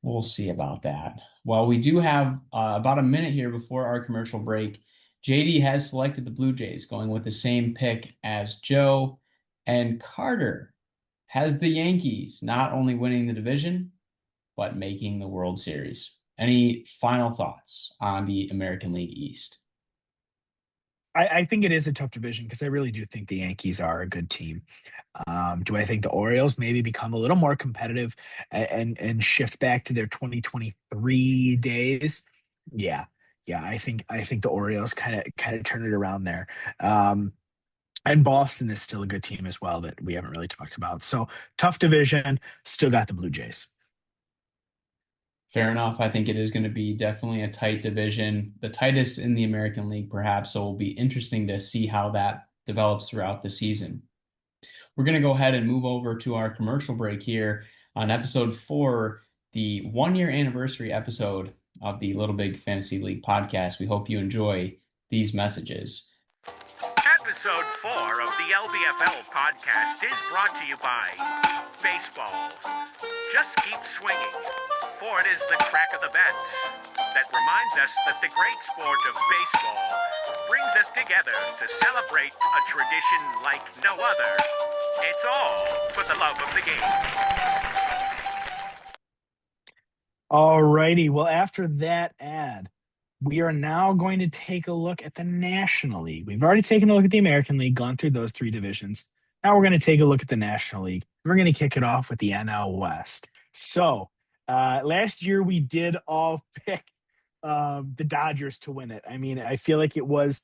We'll see about that. Well, we do have about a minute here before our commercial break. JD has selected the Blue Jays, going with the same pick as Joe. And Carter has the Yankees not only winning the division, but making the World Series. Any final thoughts on the American League East? I think it is a tough division because I really do think the Yankees are a good team. Do I think the Orioles maybe become a little more competitive and shift back to their 2023 days? Yeah. I think the Orioles kind of turn it around there. And Boston is still a good team as well that we haven't really talked about. So tough division, still got the Blue Jays. Fair enough. I think it is going to be definitely a tight division, the tightest in the American League, perhaps. So it'll be interesting to see how that develops throughout the season. We're going to go ahead and move over to our commercial break here on episode 4, the 1-year anniversary episode of the Little Big Fantasy League podcast. We hope you enjoy these messages. Episode 4 of the LBFL podcast is brought to you by baseball. Just keep swinging, for it is the crack of the bat that reminds us that the great sport of baseball brings us together to celebrate a tradition like no other. It's all for the love of the game. All righty. Well, after that ad, we are now going to take a look at the National League. We've already taken a look at the American League, gone through those three divisions. Now we're going to take a look at the National League. We're going to kick it off with the NL West. So last year we did all pick the Dodgers to win it. I mean, I feel like it was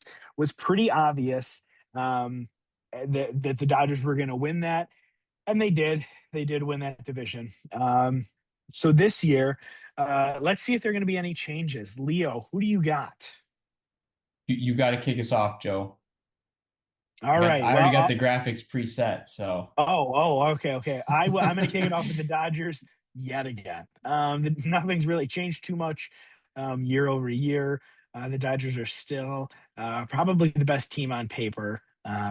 pretty obvious that the Dodgers were going to win that, and they did. They did win that division. So this year, let's see if there are going to be any changes. Leo, who do you got? You got to kick us off, Joe. All right. I already got the graphics preset, so. Okay. I'm going to kick it off with the Dodgers yet again. Nothing's really changed too much year over year. The Dodgers are still probably the best team on paper,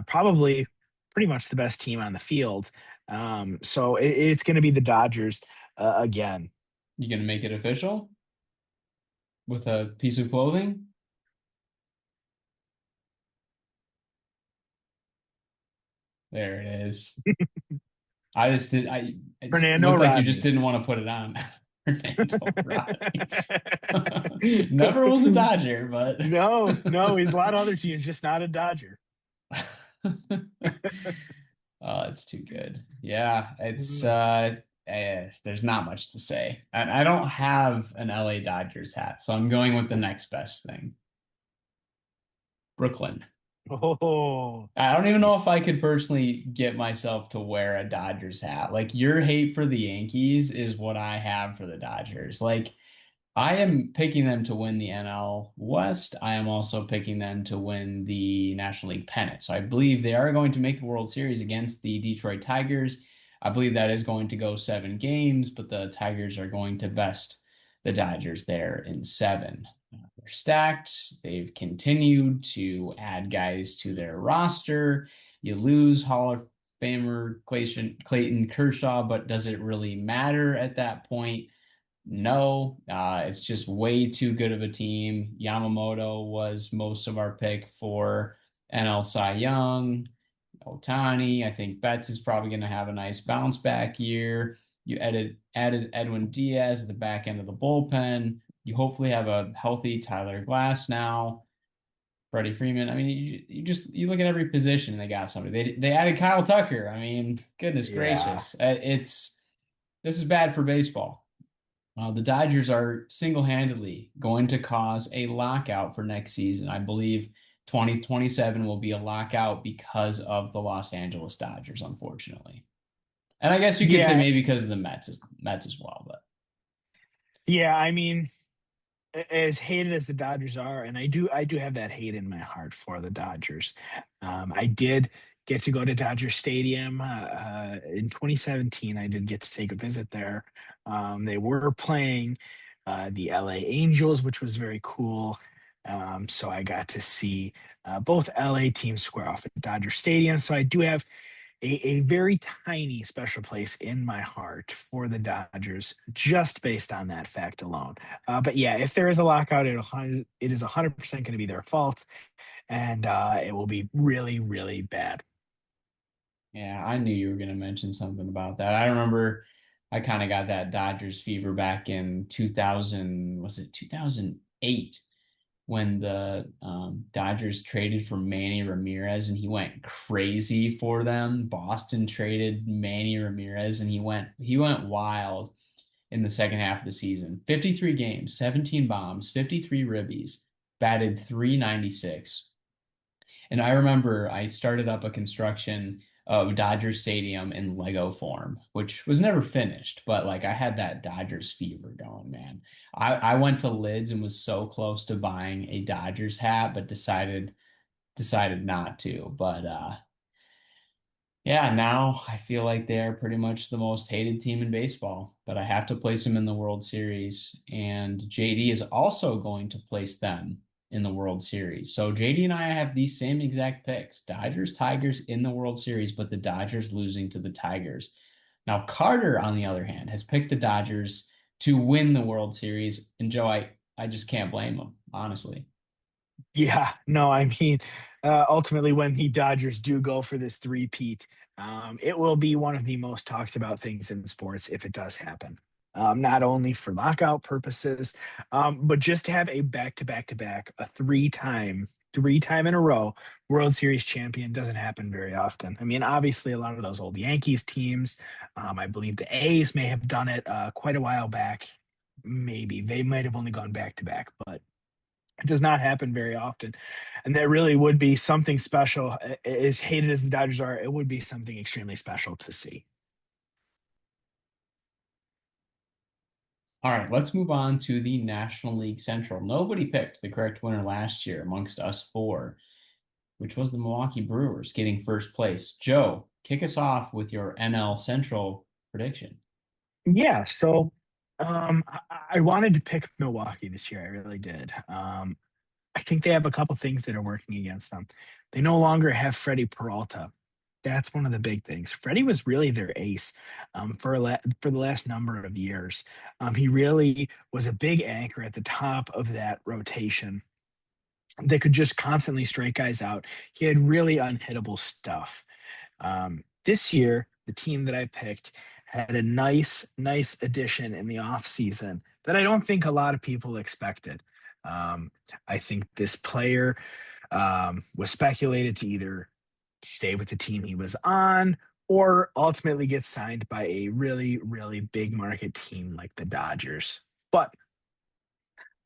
probably pretty much the best team on the field. So it's going to be the Dodgers again. You going to make it official with a piece of clothing? There it is. I just did. It Fernando looked like Rodney. you just didn't want to put it on. Fernando Rodney. Never was a Dodger, but no, he's a lot of other teams, just not a Dodger. Oh, it's too good. Yeah, it's there's not much to say. I don't have an LA Dodgers hat, so I'm going with the next best thing. Brooklyn. Oh, I don't even know if I could personally get myself to wear a Dodgers hat. Like, your hate for the Yankees is what I have for the Dodgers. Like, I am picking them to win the NL West. I am also picking them to win the National League pennant. So I believe they are going to make the World Series against the Detroit Tigers. I believe that is going to go 7 games, but the Tigers are going to best the Dodgers there in 7. They're stacked. They've continued to add guys to their roster. You lose Hall of Famer Clayton Kershaw, but does it really matter at that point? No, it's just way too good of a team. Yamamoto was most of our pick for NL Cy Young. Ohtani, I think Betts is probably going to have a nice bounce back year. You added Edwin Diaz at the back end of the bullpen. You hopefully have a healthy Tyler Glass now. Freddie Freeman. I mean, you look at every position and they got somebody. They added Kyle Tucker. I mean, goodness gracious, this is bad for baseball. The Dodgers are single-handedly going to cause a lockout for next season. I believe 2027 will be a lockout because of the Los Angeles Dodgers, unfortunately. And I guess you could say maybe because of the Mets as well. But yeah, I mean, as hated as the Dodgers are, and I do have that hate in my heart for the Dodgers. I did get to go to Dodger Stadium in 2017. I did get to take a visit there. They were playing the LA Angels, which was very cool. So I got to see both LA teams square off at Dodger Stadium. So I do have a very tiny special place in my heart for the Dodgers, just based on that fact alone. But yeah, if there is a lockout, it is 100% going to be their fault, and it will be really, really bad. yeah, I knew you were going to mention something about that. I remember I kind of got that Dodgers fever back in 2000, was it 2008? When the Dodgers traded for Manny Ramirez and he went crazy for them. Boston traded Manny Ramirez and he went wild in the second half of the season. 53 games, 17 bombs, 53 ribbies, batted .396. And I remember I started up a construction of Dodger Stadium in Lego form, which was never finished, but like I had that Dodgers fever going, man. I went to Lids and was so close to buying a Dodgers hat, but decided not to. But yeah, now I feel like they're pretty much the most hated team in baseball, but I have to place them in the World Series, and JD is also going to place them in the World Series. So JD and I have these same exact picks. Dodgers, Tigers in the World Series, but the Dodgers losing to the Tigers. Now, Carter, on the other hand, has picked the Dodgers to win the World Series. And Joe, I just can't blame him, honestly. Yeah, no, I mean, ultimately, when the Dodgers do go for this three-peat, it will be one of the most talked about things in sports if it does happen. not only for lockout purposes, but just to have a back-to-back-to-back, a three time in a row World Series champion doesn't happen very often. I mean, obviously, a lot of those old Yankees teams, I believe the A's may have done it quite a while back. Maybe they might have only gone back to back, but it does not happen very often. And that really would be something special. As hated as the Dodgers are, it would be something extremely special to see. All right, let's move on to the National League Central. Nobody picked the correct winner last year amongst us four, which was the Milwaukee Brewers getting first place. Joe, kick us off with your NL Central prediction. Yeah, so I wanted to pick Milwaukee this year. I really did. I think they have a couple things that are working against them. They no longer have Freddie Peralta. That's one of the big things. Freddie was really their ace for the last number of years. He really was a big anchor at the top of that rotation that could just constantly strike guys out. He had really unhittable stuff. This year, the team that I picked had a nice addition in the offseason that I don't think a lot of people expected. Um, I think this player was speculated to either stay with the team he was on or ultimately get signed by a really big market team like the Dodgers. But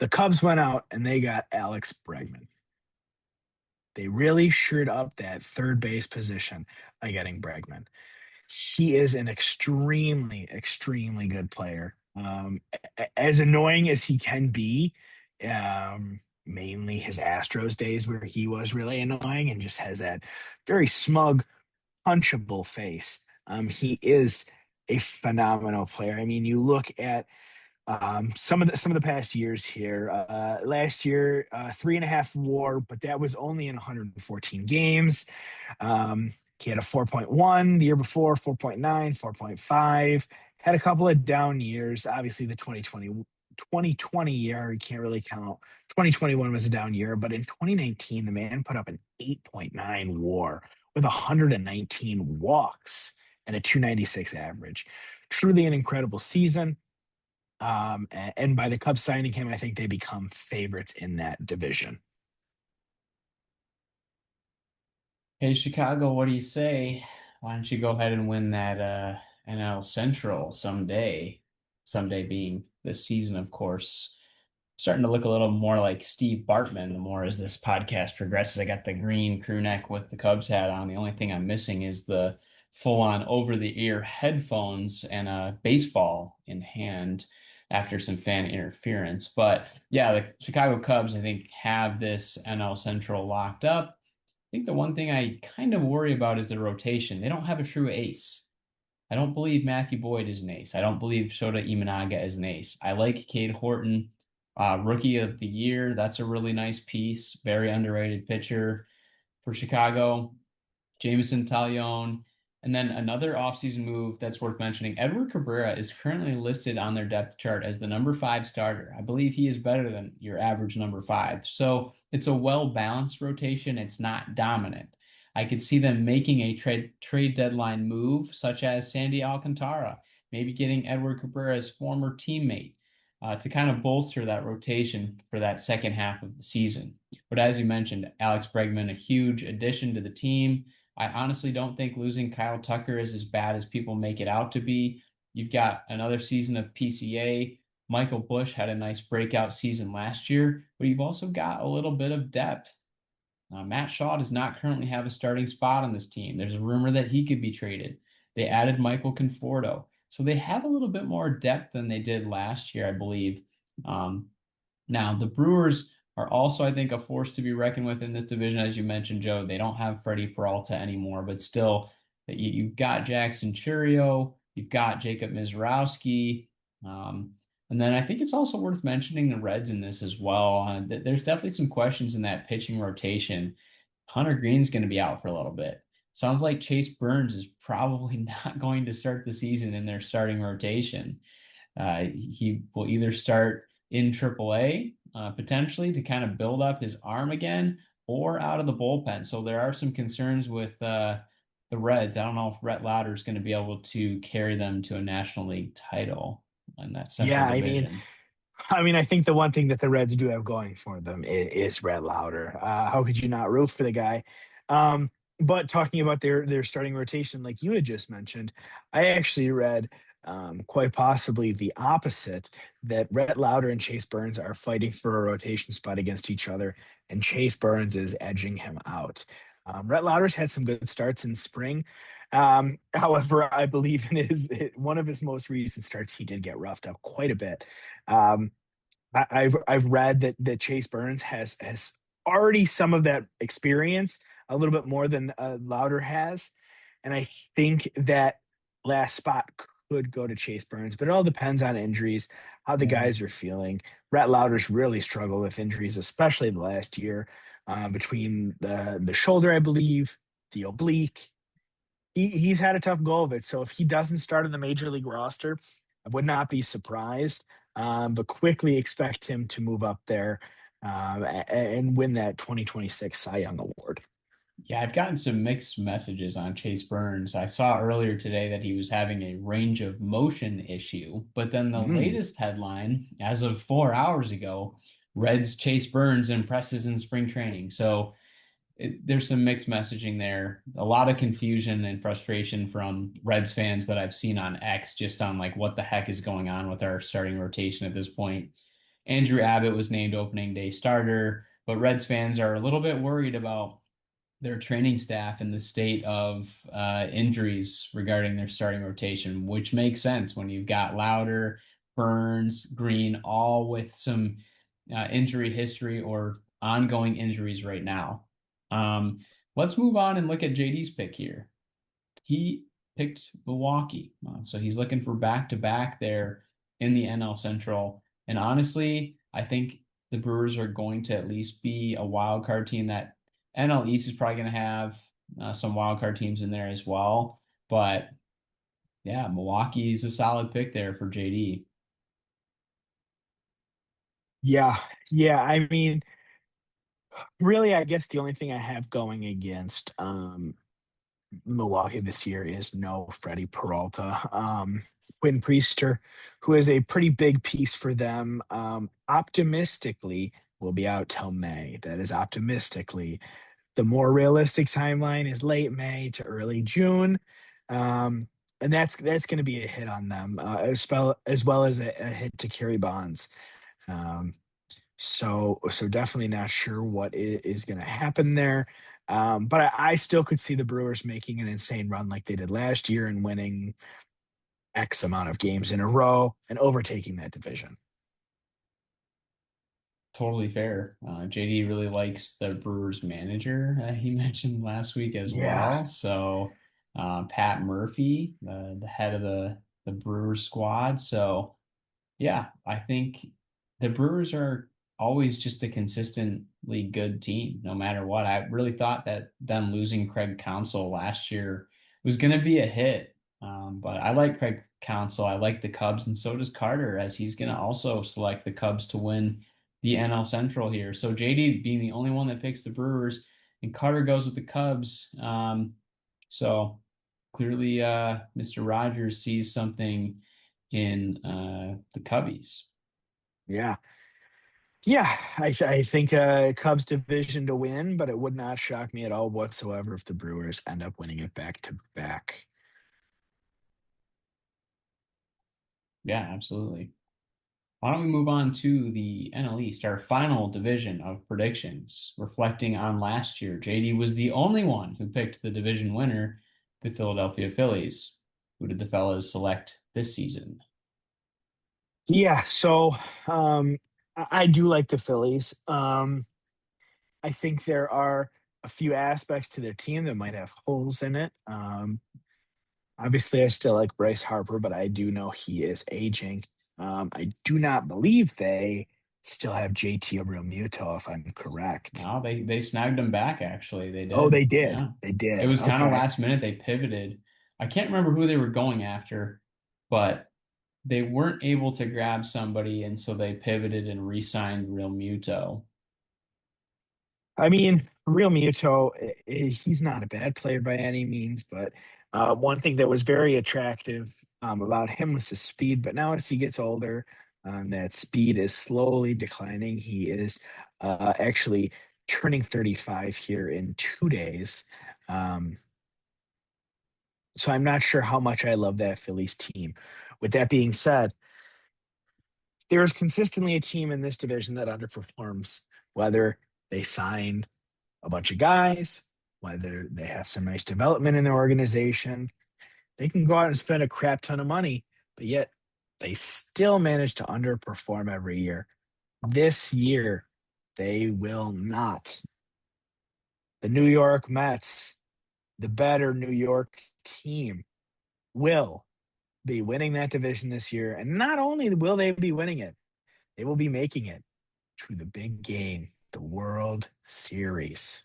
the Cubs went out and they got Alex Bregman. They really shored up that third base position by getting Bregman. He is an extremely good player. As annoying as he can be, mainly his Astros days where he was really annoying and just has that very smug, punchable face. He is a phenomenal player. I mean, you look at some of the past years here. Last year, 3.5 WAR, but that was only in 114 games. He had a 4.1 the year before, 4.9, 4.5. Had a couple of down years. Obviously, the 2020 year, you can't really count. 2021 was a down year, but in 2019, the man put up an 8.9 WAR with 119 walks and a 296 average. Truly an incredible season. And by the Cubs signing him, I think they become favorites in that division. Hey, Chicago, what do you say? Why don't you go ahead and win that NL Central someday? Someday being this season, of course. Starting to look a little more like Steve Bartman the more as this podcast progresses. I got the green crew neck with the Cubs hat on. The only thing I'm missing is the full-on over-the-ear headphones and a baseball in hand after some fan interference. But yeah, the Chicago Cubs, I think, have this NL Central locked up. I think the one thing I kind of worry about is the rotation. They don't have a true ace. I don't believe Matthew Boyd is an ace. I don't believe Shota Imanaga is an ace. I like Cade Horton, Rookie of the Year. That's a really nice piece. Very underrated pitcher for Chicago. Jameson Taillon. And then another offseason move that's worth mentioning, Edward Cabrera is currently listed on their depth chart as the number 5 starter. I believe he is better than your average number 5. So it's a well-balanced rotation. It's not dominant. I could see them making a trade deadline move, such as Sandy Alcantara, maybe getting Edward Cabrera's former teammate to kind of bolster that rotation for that second half of the season. But as you mentioned, Alex Bregman, a huge addition to the team. I honestly don't think losing Kyle Tucker is as bad as people make it out to be. You've got another season of PCA. Michael Busch had a nice breakout season last year, but you've also got a little bit of depth. Matt Shaw does not currently have a starting spot on this team. There's a rumor that he could be traded. They added Michael Conforto. So they have a little bit more depth than they did last year, I believe. Now, the Brewers are also, I think, a force to be reckoned with in this division. As you mentioned, Joe, they don't have Freddie Peralta anymore, but still, you've got Jackson Churio, you've got Jacob Mizrowski, and then I think it's also worth mentioning the Reds in this as well. There's definitely some questions in that pitching rotation. Hunter Green's going to be out for a little bit. Sounds like Chase Burns is probably not going to start the season in their starting rotation. He will either start in AAA potentially to kind of build up his arm again or out of the bullpen. So there are some concerns with the Reds. I don't know if Rhett Lowder is going to be able to carry them to a National League title. in that Central Yeah, Division. I think the one thing that the Reds do have going for them is Rhett Lowder. How could you not root for the guy? Um, but talking about their starting rotation, like you had just mentioned, I actually read quite possibly the opposite, that Rhett Lowder and Chase Burns are fighting for a rotation spot against each other, and Chase Burns is edging him out. Rhett Lowder's had some good starts in spring. However, I believe in one of his most recent starts, he did get roughed up quite a bit. Um, I've read that Chase Burns has already some of that experience, a little bit more than Lowder has, and I think that last spot could go to Chase Burns, but it all depends on injuries, how the Yeah. guys are feeling. Rhett Lowder's really struggled with injuries, especially the last year, between the shoulder, I believe, the oblique. He's had a tough go of it. So if he doesn't start in the major league roster, I would not be surprised. But quickly expect him to move up there and win that 2026 Cy Young Award. Yeah, I've gotten some mixed messages on Chase Burns. I saw earlier today that he was having a range of motion issue, but then the Mm. latest headline, as of 4 hours ago, Reds Chase Burns impresses in spring training. So there's some mixed messaging there. A lot of confusion and frustration from Reds fans that I've seen on X, just on like what the heck is going on with our starting rotation at this point. Andrew Abbott was named opening day starter, but Reds fans are a little bit worried about their training staff and the state of injuries regarding their starting rotation, which makes sense when you've got Lowder, Burns, Green, all with some injury history or ongoing injuries right now. Um, let's move on and look at JD's pick here. He picked Milwaukee. So he's looking for back to back there in the NL Central. And honestly, I think the Brewers are going to at least be a wild card team. That NL East is probably going to have some wild card teams in there as well. But yeah, Milwaukee is a solid pick there for JD. Yeah, yeah. Really, I guess the only thing I have going against Milwaukee this year is no Freddie Peralta. Quinn Priester, who is a pretty big piece for them, optimistically will be out till May. That is optimistically. The more realistic timeline is late May to early June. Um, and that's going to be a hit on them, as well as a hit to Kerry Bonds. Um, so definitely not sure what is going to happen there. But I still could see the Brewers making an insane run like they did last year and winning X amount of games in a row and overtaking that division. Totally fair. JD really likes the Brewers manager he mentioned last week as Yeah. well. So Pat Murphy, the head of the Brewers squad. So yeah, I think the Brewers are always just a consistently good team, no matter what. I really thought that them losing Craig Counsell last year was going to be a hit. But I like Craig Counsell. I like the Cubs, and so does Carter, as he's going to also select the Cubs to win the NL Central here. So JD being the only one that picks the Brewers, and Carter goes with the Cubs. So clearly, Mr. Rogers sees something in the Cubbies. Yeah. Yeah, I think Cubs division to win, but it would not shock me at all whatsoever if the Brewers end up winning it back to back. Yeah, absolutely. Why don't we move on to the NL East, our final division of predictions, reflecting on last year. JD was the only one who picked the division winner, the Philadelphia Phillies. Who did the fellas select this season? Yeah, so I do like the Phillies. I think there are a few aspects to their team that might have holes in it. Obviously, I still like Bryce Harper, but I do know he is aging. I do not believe they still have JT Realmuto, if I'm correct. No, they snagged him back, actually. They Oh, did. they did. Yeah. They It did. was kind of Okay. last minute. They pivoted. I can't remember who they were going after, but they weren't able to grab somebody, and so they pivoted and re-signed Real Muto. Realmuto, he's not a bad player by any means, but one thing that was very attractive about him was his speed, but now as he gets older, that speed is slowly declining. He is actually turning 35 here in 2 days. Um, so I'm not sure how much I love that Phillies team. With that being said, there is consistently a team in this division that underperforms, whether they sign a bunch of guys, whether they have some nice development in their organization. They can go out and spend a crap ton of money, but yet they still manage to underperform every year. This year, they will not. The New York Mets, the better New York team, will be winning that division this year. And not only will they be winning it, they will be making it to the big game, the World Series.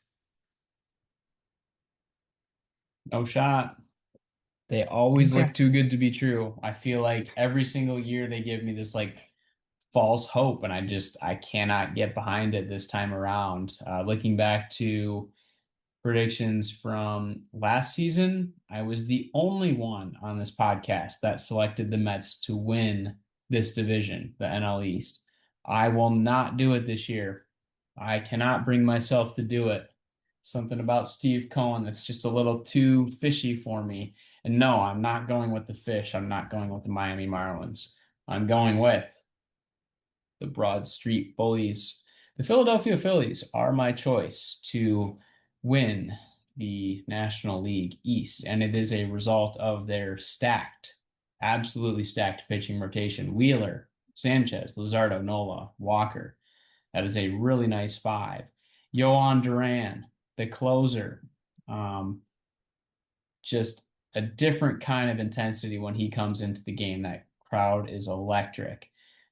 No shot. They always Okay. look too good to be true. I feel like every single year they give me this like false hope, and I cannot get behind it this time around. Looking back to predictions from last season, I was the only one on this podcast that selected the Mets to win this division, the NL East. I will not do it this year. I cannot bring myself to do it. Something about Steve Cohen that's just a little too fishy for me. And no, I'm not going with the fish. I'm not going with the Miami Marlins. I'm going with the Broad Street Bullies. The Philadelphia Phillies are my choice to win the National League East, and it is a result of their stacked, absolutely stacked pitching rotation. Wheeler, Sanchez, Luzardo, Nola, Walker. That is a really nice five. Yohan Duran, the closer. Um, just a different kind of intensity when he comes into the game. That crowd is electric.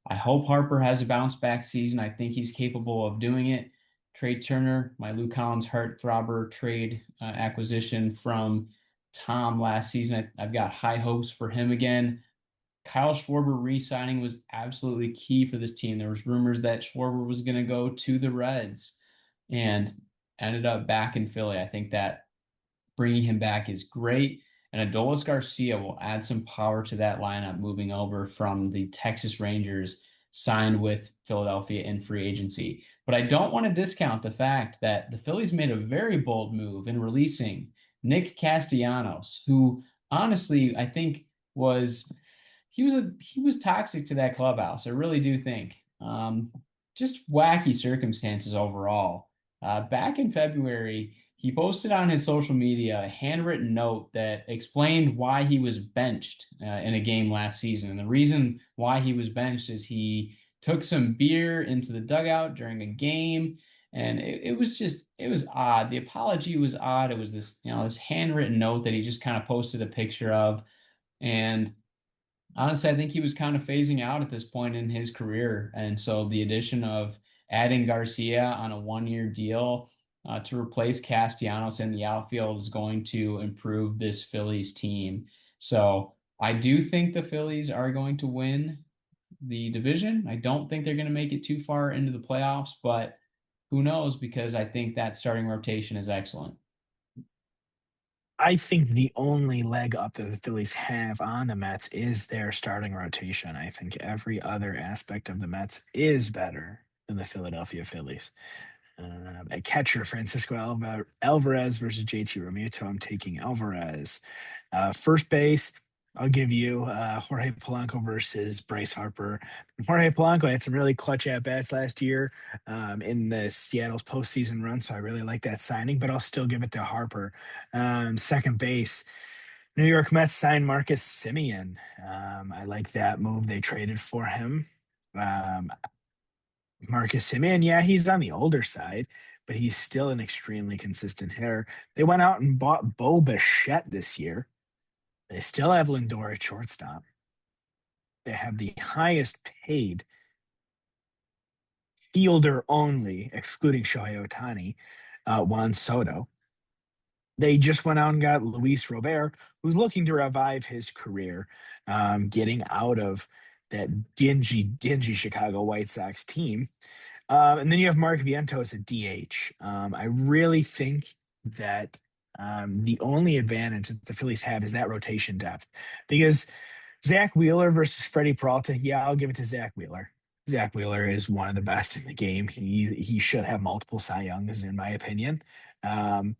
I hope Harper has a bounce back season. I think he's capable of doing it. Trey Turner, my Lou Collins heartthrobber trade acquisition from Tom last season. I've got high hopes for him again. Kyle Schwarber re-signing was absolutely key for this team. There was rumors that Schwarber was going to go to the Reds and ended up back in Philly. I think that bringing him back is great. And Adolis Garcia will add some power to that lineup moving over from the Texas Rangers signed with Philadelphia in free agency. But I don't want to discount the fact that the Phillies made a very bold move in releasing Nick Castellanos, who honestly I think was he was toxic to that clubhouse. I really do think. Just wacky circumstances overall. Back in February, he posted on his social media a handwritten note that explained why he was benched in a game last season. And the reason why he was benched is he took some beer into the dugout during a game. And it was odd. The apology was odd. It was this, this handwritten note that he just kind of posted a picture of. And honestly, I think he was kind of phasing out at this point in his career. And so the addition of adding Garcia on a 1 year deal to replace Castellanos in the outfield is going to improve this Phillies team. So I do think the Phillies are going to win the division. I don't think they're going to make it too far into the playoffs, but who knows? Because I think that starting rotation is excellent. I think the only leg up that the Phillies have on the Mets is their starting rotation. I think every other aspect of the Mets is better than the Philadelphia Phillies. At catcher, Francisco Alvarez versus JT Realmuto. I'm taking Alvarez. First base, I'll give you Jorge Polanco versus Bryce Harper. Jorge Polanco had some really clutch at bats last year in the Seattle's postseason run, so I really like that signing, but I'll still give it to Harper. Second base, New York Mets signed Marcus Semien. I like that move. They traded for him. Marcus Semien, yeah, he's on the older side, but he's still an extremely consistent hitter. They went out and bought Bo Bichette this year. They still have Lindor at shortstop. They have the highest paid fielder only, excluding Shohei Ohtani, Juan Soto. They just went out and got Luis Robert, who's looking to revive his career, getting out of that dingy Chicago White Sox team. And then you have Mark Vientos at DH. I really think that the only advantage that the Phillies have is that rotation depth, because Zach Wheeler versus Freddie Peralta. Yeah, I'll give it to Zach Wheeler. Zach Wheeler is one of the best in the game. He should have multiple Cy Youngs, in my opinion. Um,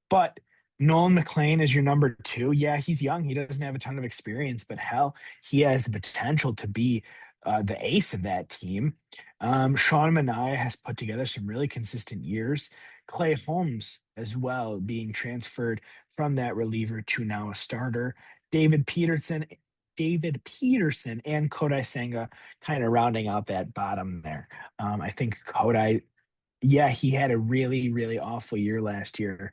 but Nolan McLean is your number two. Yeah, he's young. He doesn't have a ton of experience, but hell, he has the potential to be the ace of that team. Sean Manaea has put together some really consistent years. Clay Holmes as well, being transferred from that reliever to now a starter. David Peterson, David Peterson, and Kodai Senga kind of rounding out that bottom there. I think Kodai, yeah, he had a really, really awful year last year,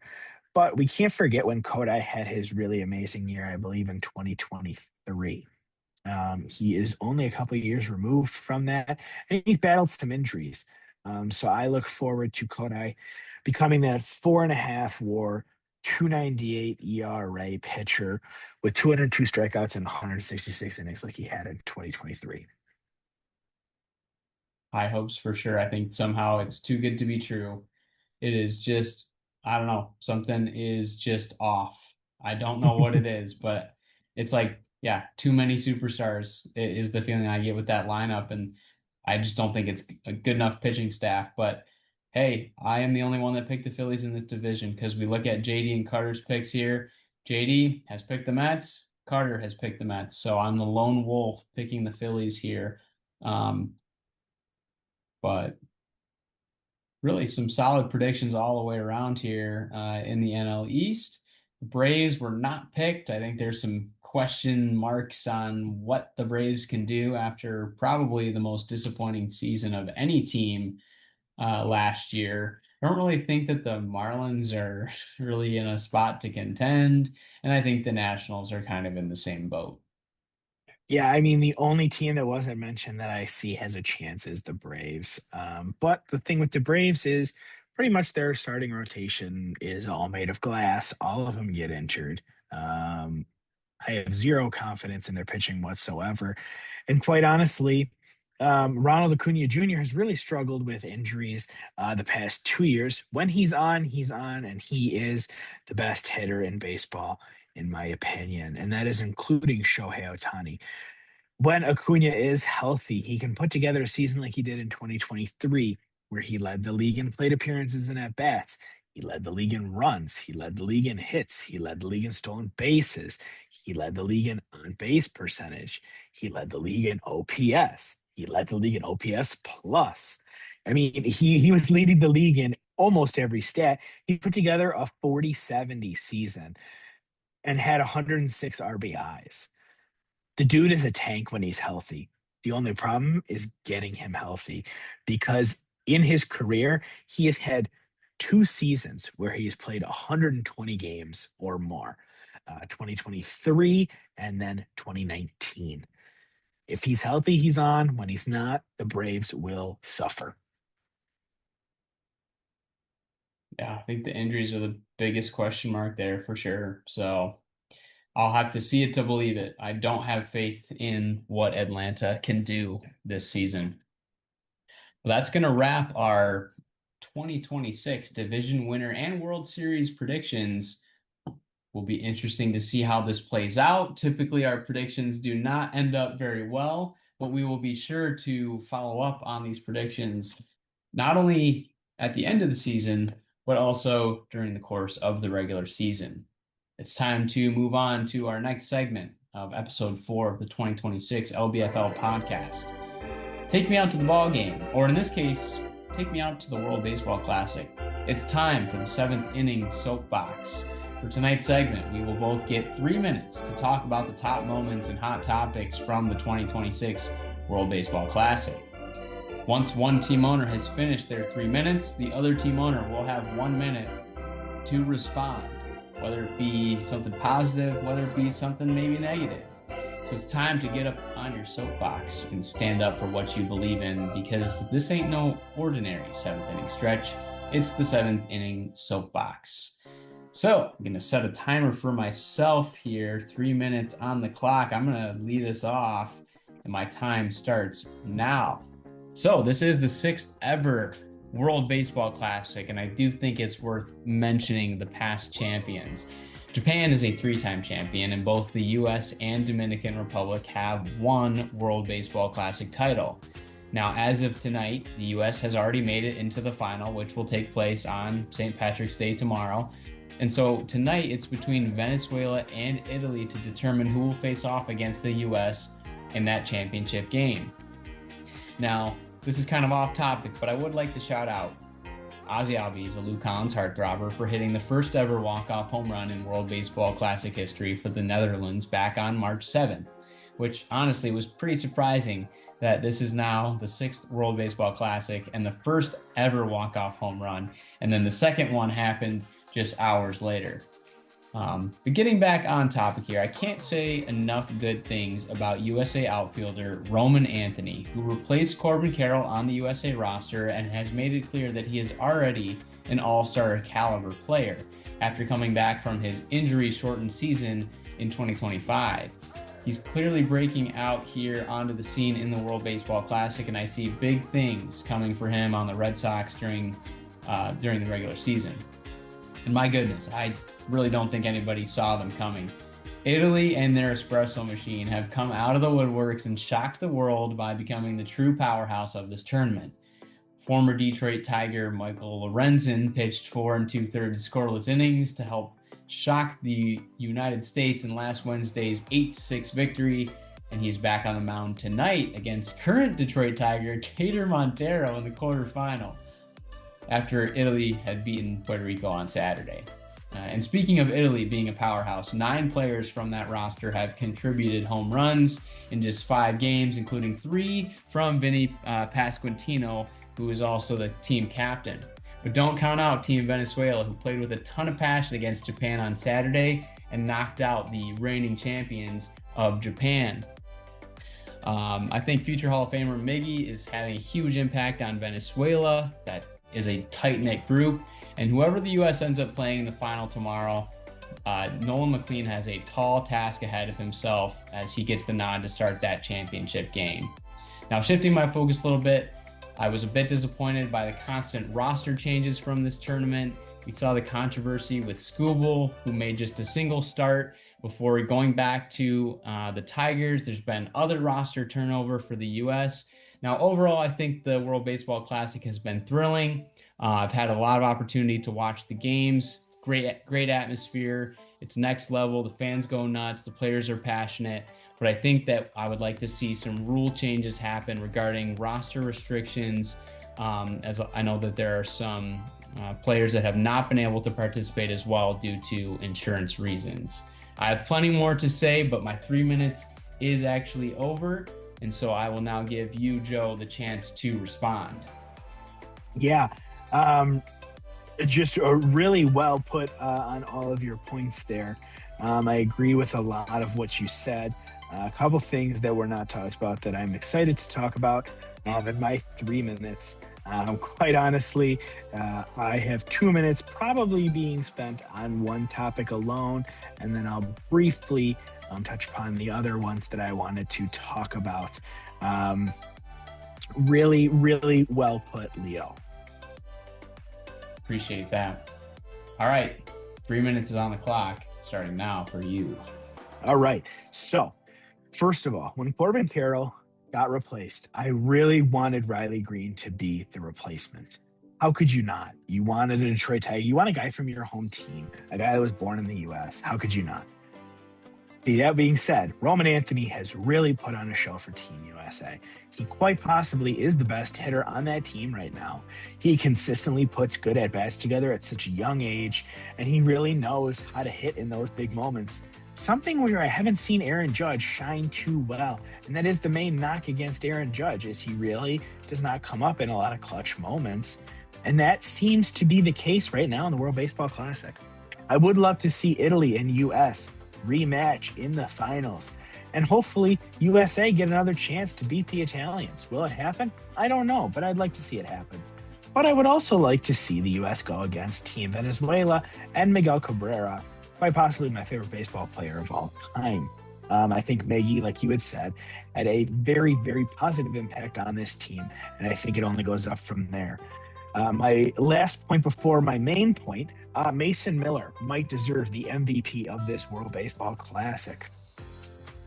but we can't forget when Kodai had his really amazing year, I believe in 2023. He is only a couple of years removed from that, and he's battled some injuries. So I look forward to Kodai becoming that 4.5 WAR, 298 ERA pitcher with 202 strikeouts and 166 innings like he had in 2023. High hopes for sure. I think somehow it's too good to be true. It is just, I don't know, something is just off. I don't know what it is, but it's like, yeah, too many superstars is the feeling I get with that lineup. And I just don't think it's a good enough pitching staff. But hey, I am the only one that picked the Phillies in this division because we look at JD and Carter's picks here. JD has picked the Mets. Carter has picked the Mets. So I'm the lone wolf picking the Phillies here. But really some solid predictions all the way around here in the NL East. The Braves were not picked. I think there's some question marks on what the Braves can do after probably the most disappointing season of any team last year. I don't really think that the Marlins are really in a spot to contend, and I think the Nationals are kind of in the same boat. Yeah, I mean, the only team that wasn't mentioned that I see has a chance is the Braves. But the thing with the Braves is pretty much their starting rotation is all made of glass. All of them get injured. I have zero confidence in their pitching whatsoever. And quite honestly, Ronald Acuna Jr. has really struggled with injuries the past 2 years. When he's on, and he is the best hitter in baseball, in my opinion. And that is including Shohei Ohtani. When Acuna is healthy, he can put together a season like he did in 2023, where he led the league in plate appearances and at bats. He led the league in runs. He led the league in hits. He led the league in stolen bases. He led the league in on base percentage. He led the league in OPS. He led the league in OPS plus. I mean, he was leading the league in almost every stat. He put together a 40-70 season and had 106 RBIs. The dude is a tank when he's healthy. The only problem is getting him healthy because in his career, he has had 2 seasons where he's played 120 games or more, 2023 and then 2019. If he's healthy, he's on. When he's not, the Braves will suffer. Yeah, I think the injuries are the biggest question mark there for sure. So I'll have to see it to believe it. I don't have faith in what Atlanta can do this season. Well, that's going to wrap our 2026 division winner and World Series predictions. Will be interesting to see how this plays out. Typically, our predictions do not end up very well, but we will be sure to follow up on these predictions not only at the end of the season, but also during the course of the regular season. It's time to move on to our next segment of episode 4 of the 2026 LBFL podcast. Take me out to the ball game, or in this case, take me out to the World Baseball Classic. It's time for the 7th inning soapbox. For tonight's segment, we will both get 3 minutes to talk about the top moments and hot topics from the 2026 World Baseball Classic. Once one team owner has finished their 3 minutes, the other team owner will have 1 minute to respond, whether it be something positive, whether it be something maybe negative. So it's time to get up on your soapbox and stand up for what you believe in, because this ain't no ordinary 7th inning stretch. It's the 7th inning soapbox. So I'm going to set a timer for myself here, 3 minutes on the clock. I'm going to lead us off, and my time starts now. So this is the 6th ever World Baseball Classic, and I do think it's worth mentioning the past champions. Japan is a 3-time champion, and both the US and Dominican Republic have one World Baseball Classic title. Now, as of tonight, the US has already made it into the final, which will take place on St. Patrick's Day tomorrow. And so tonight it's between Venezuela and Italy to determine who will face off against the US in that championship game. Now, this is kind of off topic, but I would like to shout out Ozzie Albies, a Lou Collins heartthropper, for hitting the first ever walk-off home run in World Baseball Classic history for the Netherlands back on March 7th, which honestly was pretty surprising that this is now the 6th World Baseball Classic and the first ever walk-off home run. And then the second one happened just hours later. But getting back on topic here, I can't say enough good things about USA outfielder Roman Anthony, who replaced Corbin Carroll on the USA roster and has made it clear that he is already an all-star caliber player after coming back from his injury-shortened season in 2025. He's clearly breaking out here onto the scene in the World Baseball Classic, and I see big things coming for him on the Red Sox during the regular season. And my goodness, I really don't think anybody saw them coming. Italy and their espresso machine have come out of the woodworks and shocked the world by becoming the true powerhouse of this tournament. Former Detroit Tiger Michael Lorenzen pitched 4 2/3 scoreless innings to help shock the United States in last Wednesday's 8-6 victory, and he's back on the mound tonight against current Detroit Tiger Cater Montero in the quarterfinal after Italy had beaten Puerto Rico on Saturday. And speaking of Italy being a powerhouse, 9 players from that roster have contributed home runs in just 5 games, including 3 from Vinny Pasquantino, who is also the team captain. But don't count out Team Venezuela, who played with a ton of passion against Japan on Saturday and knocked out the reigning champions of Japan. I think future Hall of Famer Miggy is having a huge impact on Venezuela. That is a tight-knit group. And whoever the U.S. ends up playing in the final tomorrow, Nolan McLean has a tall task ahead of himself as he gets the nod to start that championship game. Now, shifting my focus a little bit, I was a bit disappointed by the constant roster changes from this tournament. We saw the controversy with Skubal, who made just a single start before going back to the Tigers. There's been other roster turnover for the U.S. Now, overall, I think the World Baseball Classic has been thrilling. I've had a lot of opportunity to watch the games. It's great atmosphere. It's next level. The fans go nuts. The players are passionate. But I think that I would like to see some rule changes happen regarding roster restrictions, as I know that there are some players that have not been able to participate as well due to insurance reasons. I have plenty more to say, but my 3 minutes is actually over. And so I will now give you, Joe, the chance to respond. Yeah. Just really well put on all of your points there. I agree with a lot of what you said. A couple things that were not talked about that I'm excited to talk about in my 3 minutes. Quite honestly, I have 2 minutes probably being spent on one topic alone, and then I'll briefly touch upon the other ones that I wanted to talk about. Really, really well put, Leo. Appreciate that. All right, 3 minutes is on the clock, starting now for you. All right. So, first of all, when Corbin Carroll got replaced, I really wanted Riley Green to be the replacement. How could you not? You wanted a Detroit Tiger. You want a guy from your home team, a guy that was born in the U.S. How could you not? That being said, Roman Anthony has really put on a show for Team USA. He quite possibly is the best hitter on that team right now. He consistently puts good at-bats together at such a young age, and he really knows how to hit in those big moments. Something where I haven't seen Aaron Judge shine too well, and that is the main knock against Aaron Judge, is he really does not come up in a lot of clutch moments, and that seems to be the case right now in the World Baseball Classic. I would love to see Italy and US rematch in the finals, and hopefully USA get another chance to beat the Italians. Will it happen? I don't know, but I'd like to see it happen. But I would also like to see the US go against Team Venezuela and Miguel Cabrera, quite possibly my favorite baseball player of all time. I think Miggy, like you had said, had a very, very positive impact on this team, and I think it only goes up from there. My last point before my main point, Mason Miller might deserve the MVP of this World Baseball Classic.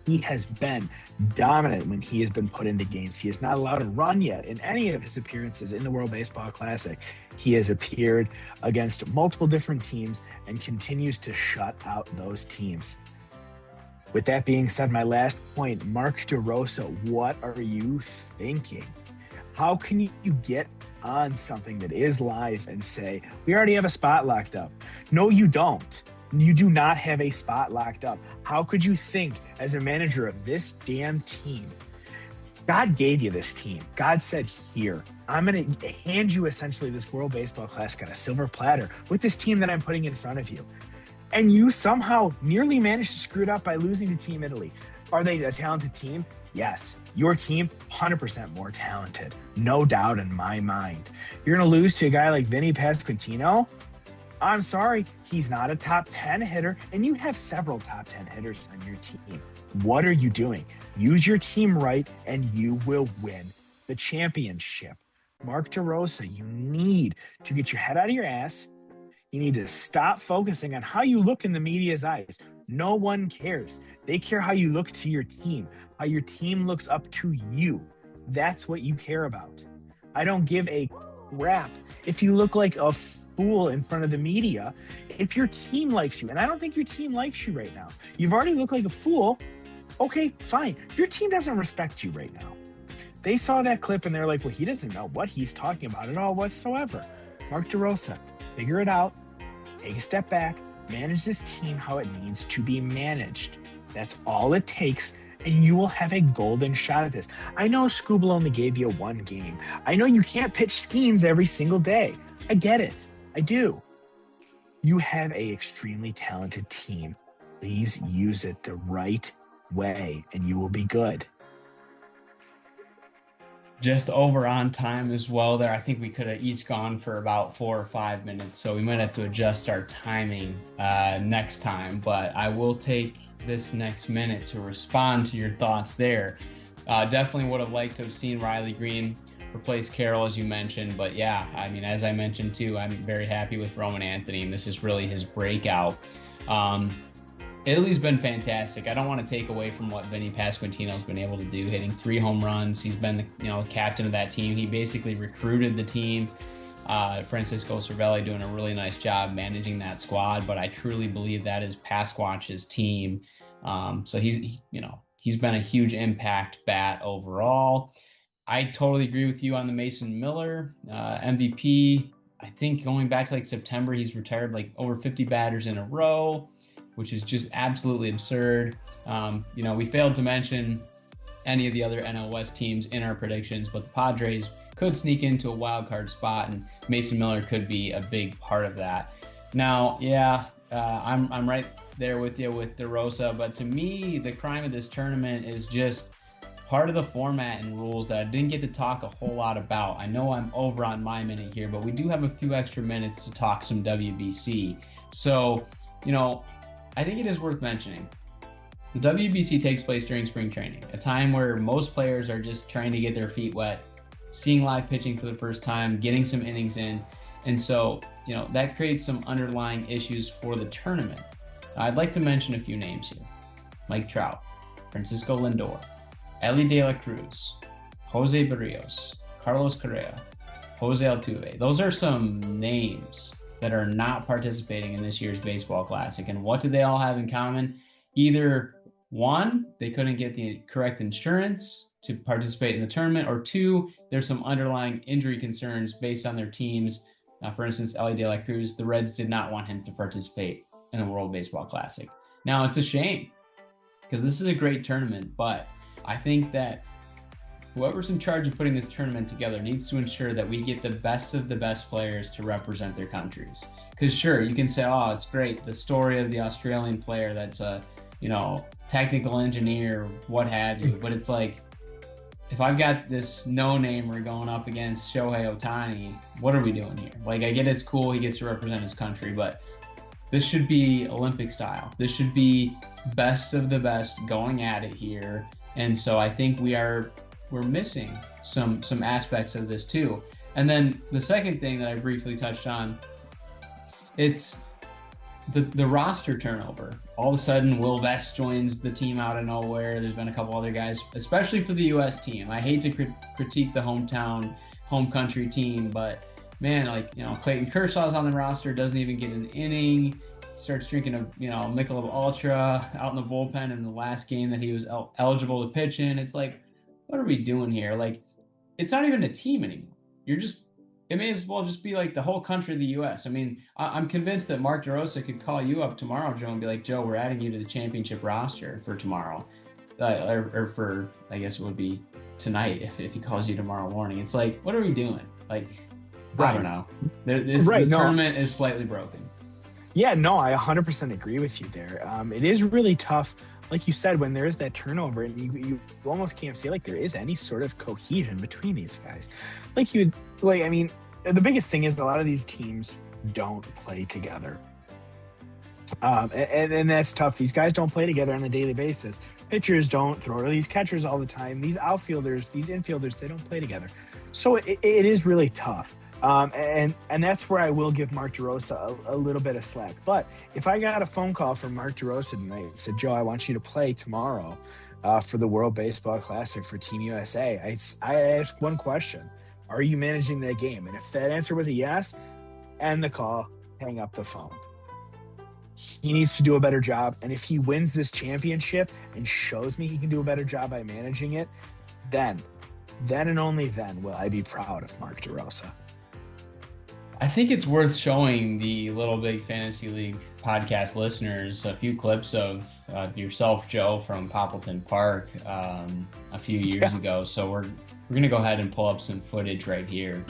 He has been dominant when he has been put into games. He is not allowed to run yet in any of his appearances in the World Baseball Classic. He has appeared against multiple different teams and continues to shut out those teams. With that being said, my last point, Mark Derosa, what are you thinking? How can you get on something that is live and say, we already have a spot locked up? No, you don't. You do not have a spot locked up. How could you think as a manager of this damn team? God gave you this team. God said, here, I'm going to hand you essentially this World Baseball Classic on a silver platter with this team that I'm putting in front of you. And you somehow nearly managed to screw it up by losing to Team Italy. Are they a talented team? Yes. Your team, 100% more talented. No doubt in my mind. You're going to lose to a guy like Vinny Pasquantino? I'm sorry, he's not a top 10 hitter, and you have several top 10 hitters on your team. What are you doing? Use your team right, and you will win the championship. Mark Derosa, you need to get your head out of your ass. You need to stop focusing on how you look in the media's eyes. No one cares. They care how you look to your team, how your team looks up to you. That's what you care about. I don't give a crap if you look like a fool in front of the media. If your team likes you, and I don't think your team likes you right now, you've already looked like a fool. Okay, fine. Your team doesn't respect you right now. They saw that clip and they're like, well, he doesn't know what he's talking about at all whatsoever. Mark Derosa, figure it out, take a step back, manage this team how it needs to be managed. That's all it takes, and you will have a golden shot at this. I know Scooble only gave you one game. I know you can't pitch Skeens every single day. I get it. I do. You have an extremely talented team. Please use it the right way, and you will be good. Just over on time as well there. I think we could have each gone for about 4 or 5 minutes, so we might have to adjust our timing next time. But I will take this next minute to respond to your thoughts there. Definitely would have liked to have seen Riley Green replace Carroll, as you mentioned. But yeah, I mean, as I mentioned too, I'm very happy with Roman Anthony, and this is really his breakout. Italy's been fantastic. I don't want to take away from what Vinny Pasquantino's been able to do, hitting 3 home runs. He's been the captain of that team. He basically recruited the team. Francisco Cervelli doing a really nice job managing that squad, but I truly believe that is Pasquatch's team. So he's been a huge impact bat overall. I totally agree with you on the Mason Miller MVP. I think going back to like September, he's retired like over 50 batters in a row, which is just absolutely absurd. We failed to mention any of the other NL West teams in our predictions, but the Padres could sneak into a wild card spot, and Mason Miller could be a big part of that. Now, I'm right there with you with Derosa, but to me, the crime of this tournament is just part of the format and rules that I didn't get to talk a whole lot about. I know I'm over on my minute here, but we do have a few extra minutes to talk some WBC. So, I think it is worth mentioning. The WBC takes place during spring training, a time where most players are just trying to get their feet wet, seeing live pitching for the first time, getting some innings in. And so, that creates some underlying issues for the tournament. I'd like to mention a few names here. Mike Trout, Francisco Lindor, Elly De La Cruz, Jose Barrios, Carlos Correa, Jose Altuve. Those are some names that are not participating in this year's Baseball Classic. And what do they all have in common? Either one, they couldn't get the correct insurance to participate in the tournament, or two, there's some underlying injury concerns based on their teams. For instance, Elly De La Cruz, the Reds did not want him to participate in the World Baseball Classic. Now, it's a shame because this is a great tournament, but I think that whoever's in charge of putting this tournament together needs to ensure that we get the best of the best players to represent their countries. Because sure, you can say, oh, it's great, the story of the Australian player that's a, technical engineer, what have you. But it's like, if I've got this no-namer going up against Shohei Ohtani, what are we doing here? Like, I get it's cool, he gets to represent his country, but this should be Olympic style. This should be best of the best going at it here. And so I think we're missing some aspects of this too. And then the second thing that I briefly touched on, it's the roster turnover. All of a sudden, Will Vest joins the team out of nowhere. There's been a couple other guys, especially for the U.S. team. I hate to critique the home country team, but man, Clayton Kershaw's on the roster, doesn't even get an inning. Starts drinking a Michelob Ultra out in the bullpen in the last game that he was eligible to pitch in. It's like, what are we doing here? Like, it's not even a team anymore. It may as well just be like the whole country of the U.S. I mean, I'm convinced that Mark Derosa could call you up tomorrow, Joe, and be like, Joe, we're adding you to the championship roster for tomorrow. Or for, I guess it would be tonight if he calls you tomorrow morning. It's like, what are we doing? Like, right. I don't know. This tournament is slightly broken. Yeah, no, I 100% agree with you there. It is really tough, like you said, when there is that turnover, and you almost can't feel like there is any sort of cohesion between these guys. The biggest thing is a lot of these teams don't play together. And that's tough. These guys don't play together on a daily basis. Pitchers don't throw to these catchers all the time. These outfielders, these infielders, they don't play together. So it is really tough. And that's where I will give Mark Derosa a little bit of slack. But if I got a phone call from Mark Derosa tonight and said, Joe, I want you to play tomorrow for the World Baseball Classic for Team USA, I ask one question. Are you managing that game? And if that answer was a yes, end the call, hang up the phone. He needs to do a better job. And if he wins this championship and shows me he can do a better job by managing it, then and only then will I be proud of Mark Derosa. I think it's worth showing the Little Big Fantasy League podcast listeners a few clips of yourself, Joe, from Poppleton Park a few years ago. So we're going to go ahead and pull up some footage right here.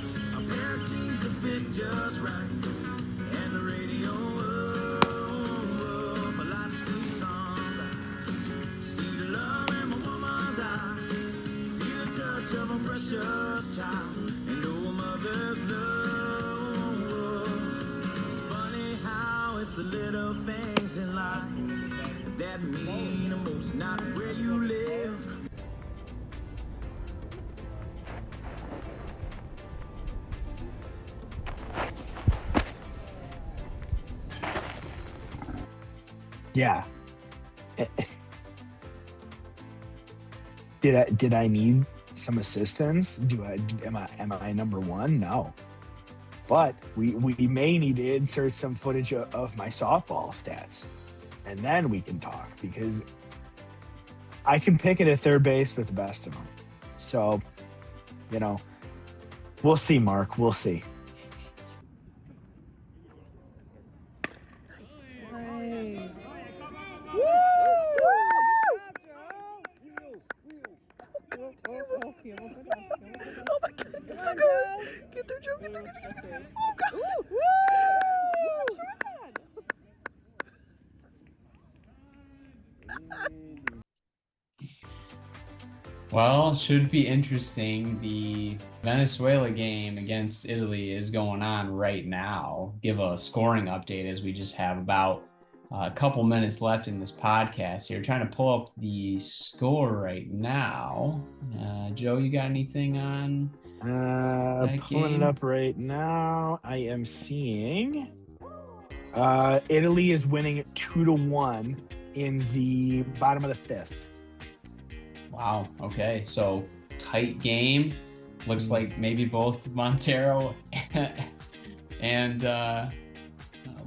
It's the little things in life that mean the most, not where you live. Yeah. Did I need some assistance? Am I number one? No. But we may need to insert some footage of my softball stats, and then we can talk, because I can pick it at third base with the best of them. So, we'll see, Mark. We'll see. Well, should be interesting. The Venezuela game against Italy is going on right now. Give a scoring update, as we just have about a couple minutes left in this podcast here. Trying to pull up the score right now. Joe, you got anything on pulling it up right now? I am seeing Italy is winning 2-1 in the bottom of the fifth. Wow. Okay. So tight game. Looks like maybe both Montero and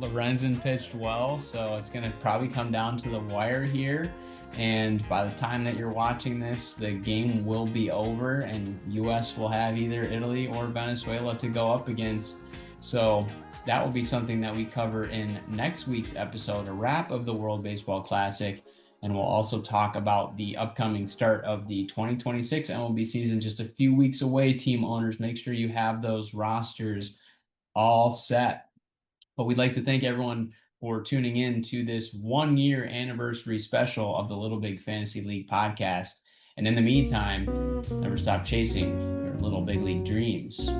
Lorenzen pitched well. So it's going to probably come down to the wire here. And by the time that you're watching this, the game will be over and U.S. will have either Italy or Venezuela to go up against. So that will be something that we cover in next week's episode, a wrap of the World Baseball Classic. And we'll also talk about the upcoming start of the 2026 MLB season, just a few weeks away. Team owners, make sure you have those rosters all set. But we'd like to thank everyone for tuning in to this 1-year anniversary special of the Little Big Fantasy League podcast. And in the meantime, never stop chasing your Little Big League dreams.